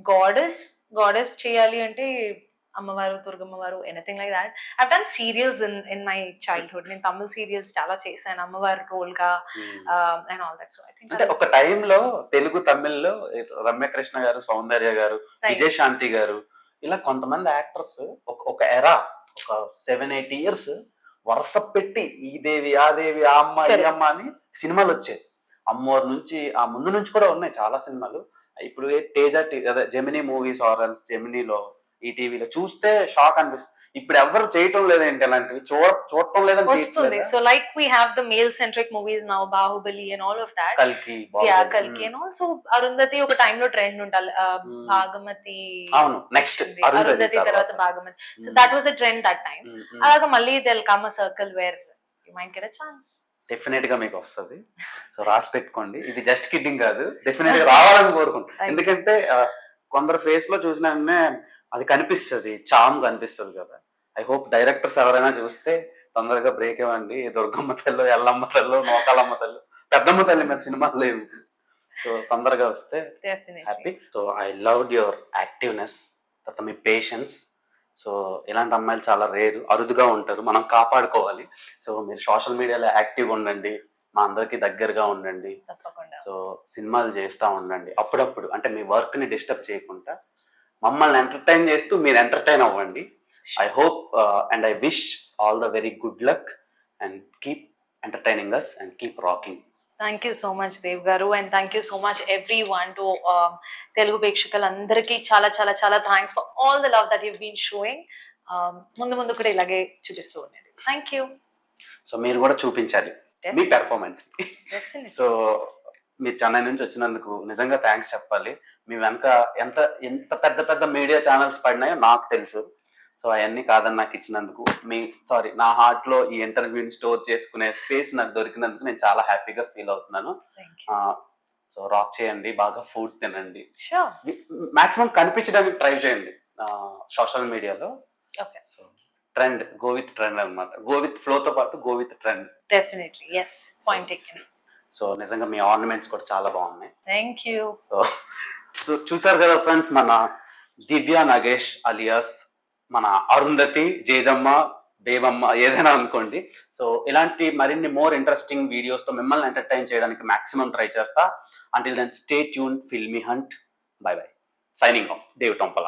గాడెస్ చేయాలి అంటే అమ్మవారు, దుర్గమ్మవారు, anything like that. I done serials in my childhood. నేను తమిళ సీరియల్స్ చాలా చేశాను అమ్మవారి రోల్ గా and all that. So I think అంటే ఒక టైంలో తెలుగు తమిళ్లో రమ్యకృష్ణ గారు, సౌందర్య గారు, విజయశాంతి గారు, ఇలా కొంతమంది యాక్టర్స్ ఒక ఎరా, ఒక 7-8 years వరుస పెట్టి ఈ దేవి, ఆ దేవి, ఆ అమ్మ, ఈ అమ్మ అని సినిమాలు వచ్చాయి. అమ్మోర్ నుంచి, ఆ ముందు నుంచి కూడా ఉన్నాయి చాలా సినిమాలు. ఇప్పుడు తేజ, అదే జెమినీ మూవీస్ ఆర్ జెమినీలో, ఈ టీవీలో చూస్తే షాక్ అనిపిస్తుంది. ఇప్పుడు ఎవరు చేయటం లేదేంటి అలాంటివి, చూడటం లేదని వస్తుంది. So like we have the male centric movies now, Baahubali and all of that, కల్కి అండ్ ఆల్సో అరుంధతి ఒక టైంలో ట్రెండ్ ఉండాలి, భాగమతి, అవును, నెక్స్ట్ అరుంధతి తర్వాత Bhaagamathi. So that was a trend that time. అలాగా మళ్ళీ they will come a circle where you might get a chance. Definite గా మీకు వస్తుంది. సో రాసి పెట్టుకోండి, ఇది జస్ట్ కిడ్డింగ్ కాదు, డెఫినెట్ గా రావాలని కోరుకుంటాను. ఎందుకంటే కొందరు ఫేస్ లో చూసిన అది కనిపిస్తుంది, చామ్ కనిపిస్తుంది కదా. ఐ హోప్ డైరెక్టర్స్ ఎవరైనా చూస్తే తొందరగా బ్రేక్ ఇవ్వండి. దుర్గమ్మ తల్లు, ఎల్లమ్మ తల్లు, నోకాలమ్మ తల్లు, పెద్దమ్మ తల్లి మీద సినిమాలు లేవు. సో తొందరగా వస్తే happy. So I loved your activeness, తర్వాత మీ పేషెన్స్ సో ఇలాంటి అమ్మాయిలు చాలా రేరు, అరుదుగా ఉంటారు, మనం కాపాడుకోవాలి. సో మీరు సోషల్ మీడియాలో యాక్టివ్గా ఉండండి, మా అందరికీ దగ్గరగా ఉండండి. తప్పకుండా. సో సినిమాలు చేస్తూ ఉండండి అప్పుడప్పుడు, అంటే మీ వర్క్ని డిస్టర్బ్ చేయకుండా మమ్మల్ని ఎంటర్టైన్ చేస్తూ మీరు ఎంటర్టైన్ అవ్వండి. I hope and I wish all the very good luck and keep entertaining us and keep rocking. Thank you so much Dev garu, and thank you so much everyone to Telugu ప్రేక్షకులందరికీ చాలా చాలా చాలా thanks for all the love that you been showing. ముందు ముందు కూడా ఇలాగే చూపిస్తూ ఉండండి. Thank you. సో మీరు కూడా చూపించాలి మీ పెర్ఫార్మెన్స్. సో మీరు చెన్నై నుంచి వచ్చినందుకు నిజంగా థ్యాంక్స్ చెప్పాలి. మీ వెనక ఎంత ఎంత పెద్ద పెద్ద మీడియా ఛానల్స్ పడినాయో నాకు తెలుసు. సో అవన్నీ కాదని నాకు ఇచ్చినందుకు నా హార్ట్ లో ఈ ఇంటర్వ్యూని స్టోర్ చేసుకునే స్పేస్ నాకు దొరికినందుకు నేను చాలా హ్యాపీగా ఫీల్ అవుతున్నాను. సో రాక్ చేయండి, బాగా ఫుడ్ తినండి, మాక్సిమం కనిపించడానికి ట్రై చేయండి సోషల్ మీడియాలో. So trend, go with trend అనమాట. గో విత్ ఫ్లో తో పాటు go with trend. Definitely yes, point taken. So నిజంగా మీ ఆర్నమెంట్స్ కూడా చాలా బాగున్నాయి. Thank you. సో చూసారు కదా ఫ్రెండ్స్, మన దివ్య నగేష్ అలియాస్ మన అరుంధతి, జేజమ్మ, బేబమ్మ ఏదైనా అనుకోండి. సో ఇలాంటి మరిన్ని మోర్ ఇంట్రెస్టింగ్ వీడియోస్ తో మిమ్మల్ని ఎంటర్టైన్ చేయడానికి మాక్సిమం ట్రై చేస్తా. Until then stay tune, filmy hunt. Bye bye, signing off, Dev Tompala.